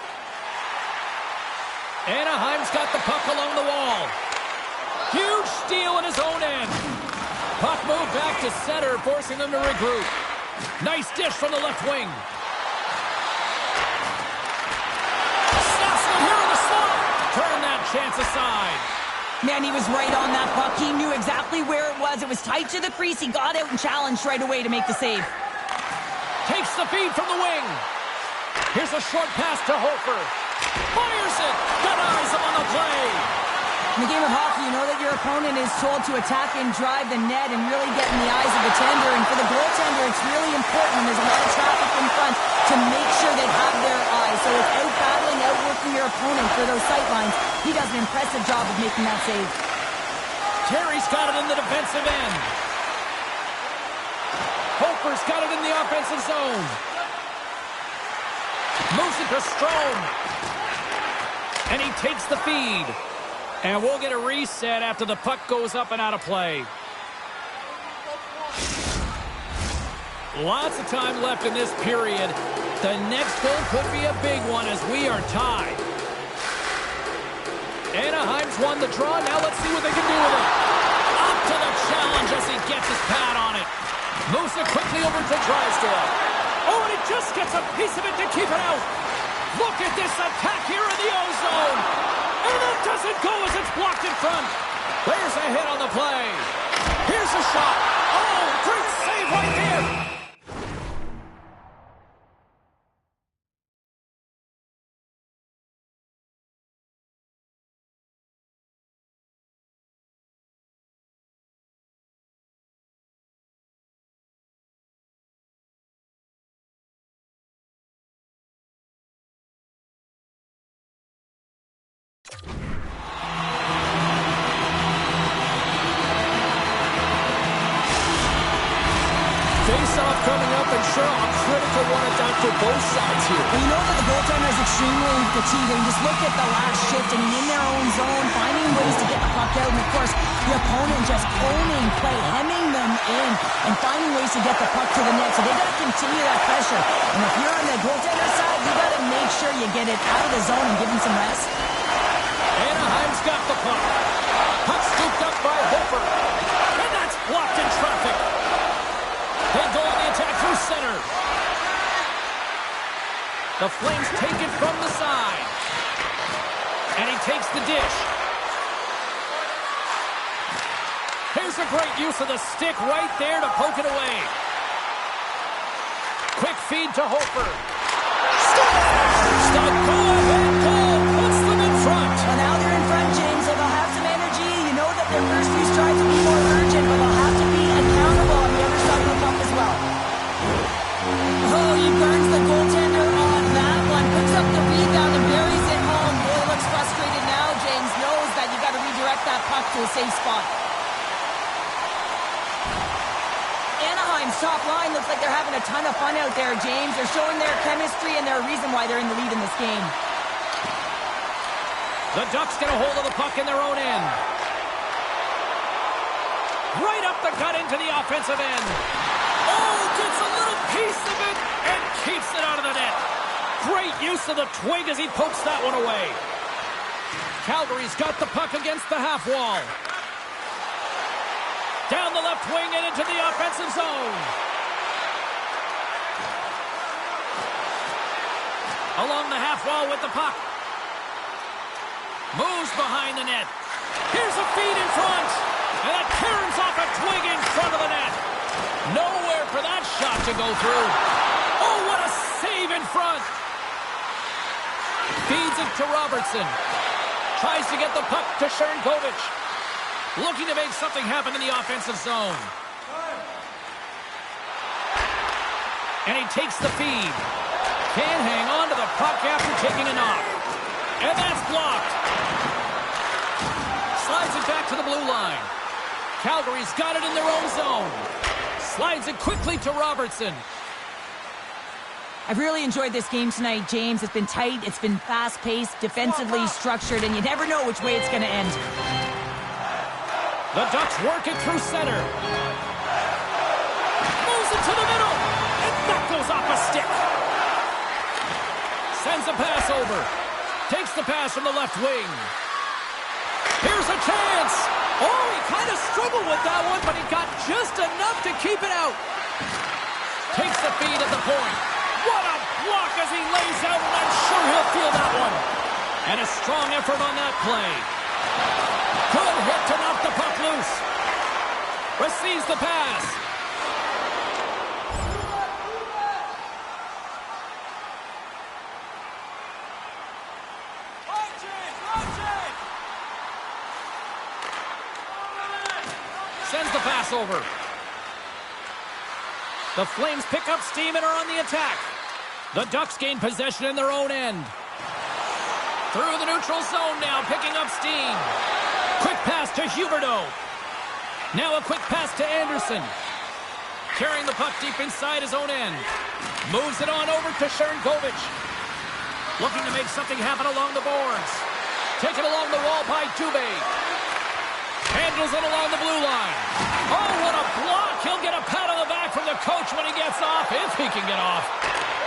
Anaheim's got the puck along the wall. Huge steal in his own end. Puck moved back to center, forcing them to regroup. Nice dish from the left wing. Snaps it here in the slot. Turn that chance aside. Man, he was right on that puck. He knew exactly where it was. It was tight to the crease. He got out and challenged right away to make the save. Takes the feed from the wing. Here's a short pass to Hofer. Fires it. Denies him on the play. In the game of hockey, you know that your opponent is told to attack and drive the net and really get in the eyes of the tender. And for the goaltender, it's really important when there's a lot of traffic in front to make sure they have their eyes. So it's out-battling, outworking your opponent for those sight lines. He does an impressive job of making that save. Terry's got it in the defensive end. Hofer's got it in the offensive zone. Moves it to Strome. And he takes the feed. And we'll get a reset after the puck goes up and out of play. Lots of time left in this period. The next goal could be a big one as we are tied. Anaheim's won the draw. Now let's see what they can do with it. Up to the challenge as he gets his pad on it. Moves it quickly over to Drysdale. Oh, and he just gets a piece of it to keep it out. Look at this attack here in the O-zone. And it doesn't go as it's blocked in front. There's a hit on the play. Here's a shot. Oh, great save right there. coming up, and sure, a critical one at that for both sides here. Well, you know that the goaltender is extremely fatigued. Just look at the last shift. I mean, in their own zone, finding ways to get the puck out. And, of course, the opponent just owning play, hemming them in, and finding ways to get the puck to the net. So they got to continue that pressure. And if you're on the goaltender side, you got to make sure you get it out of the zone and give them some rest. Anaheim's got the puck. Puck scooped up by Hofer. And that's blocked in traffic. They go on the attack through center. The Flames take it from the side. And he takes the dish. Here's a great use of the stick right there to poke it away. Quick feed to Hofer. The go-ahead goal puts them in front. Well, now they're in front, James, so they'll have some energy. You know that their first few strides will be more urgent, but they'll have to be accountable on the other side of the puck as well. Oh, he burns the goaltender on that one. Picks up the rebound and buries it home. Boy, looks frustrated now. James knows that you got to redirect that puck to a safe spot. Anaheim's top line looks like they're having a ton of fun out there, James. They're showing their chemistry, and they're a reason why they're in the lead in this game. The Ducks get a hold of the puck in their own end. Right up the gut into the offensive end. Oh, gets a little piece of it and keeps it out of the net. Great use of the twig as he pokes that one away. Calgary's got the puck against the half wall. Down the left wing and into the offensive zone. Along the half wall with the puck. Moves behind the net. Here's a feed in front. And it caroms off a twig in front of the net. Nowhere for that shot to go through. Oh, what a save in front. Feeds it to Robertson. Tries to get the puck to Sharangovich. Looking to make something happen in the offensive zone. And he takes the feed. Can't hang on to the puck after taking a knock. And that's blocked. Slides it back to the blue line. Calgary's got it in their own zone. Slides it quickly to Robertson. I've really enjoyed this game tonight, James. It's been tight, it's been fast-paced, defensively structured, and you never know which way it's going to end. The Ducks work it through center. Moves it to the middle. And that goes off a stick. Sends a pass over. Takes the pass from the left wing. Here's a chance. Oh, he kind of struggled with that one, but he got just enough to keep it out. Takes the feed at the point. What a block as he lays out, and I'm sure he'll feel that one. And a strong effort on that play. Good hit to knock the puck loose. Receives the pass. Sends the pass over. The Flames pick up steam and are on the attack. The Ducks gain possession in their own end. Through the neutral zone now, picking up steam. Quick pass to Huberdeau. Now a quick pass to Anderson. Carrying the puck deep inside his own end. Moves it on over to Sharangovich. Looking to make something happen along the boards. Taken along the wall by Dubé. Handles it along the blue line. Oh, what a block. He'll get a pat on the back from the coach when he gets off, if he can get off.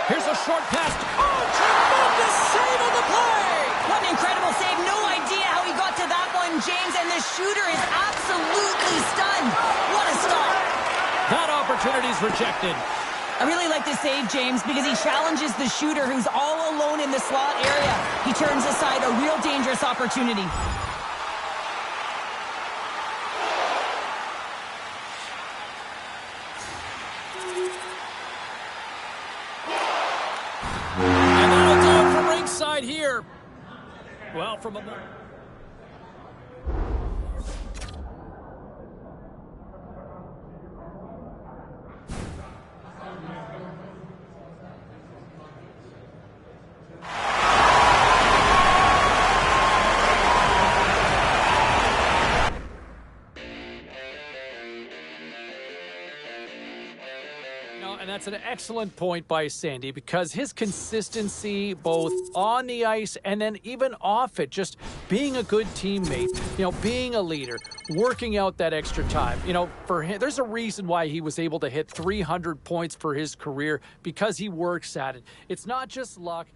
Here's a short pass. Oh, tremendous save on the play. What an incredible save. No idea how he got to that one, James, and the shooter is absolutely stunned. What a stop. That opportunity's rejected. I really like this save, James, because he challenges the shooter who's all alone in the slot area. He turns aside a real dangerous opportunity. And that'll do it from ringside here. Well, from a... No, and that's an excellent point by Sandy, because his consistency both on the ice and then even off it, just being a good teammate, being a leader, working out that extra time. For him, there's a reason why he was able to hit 300 points for his career, because he works at it. It's not just luck.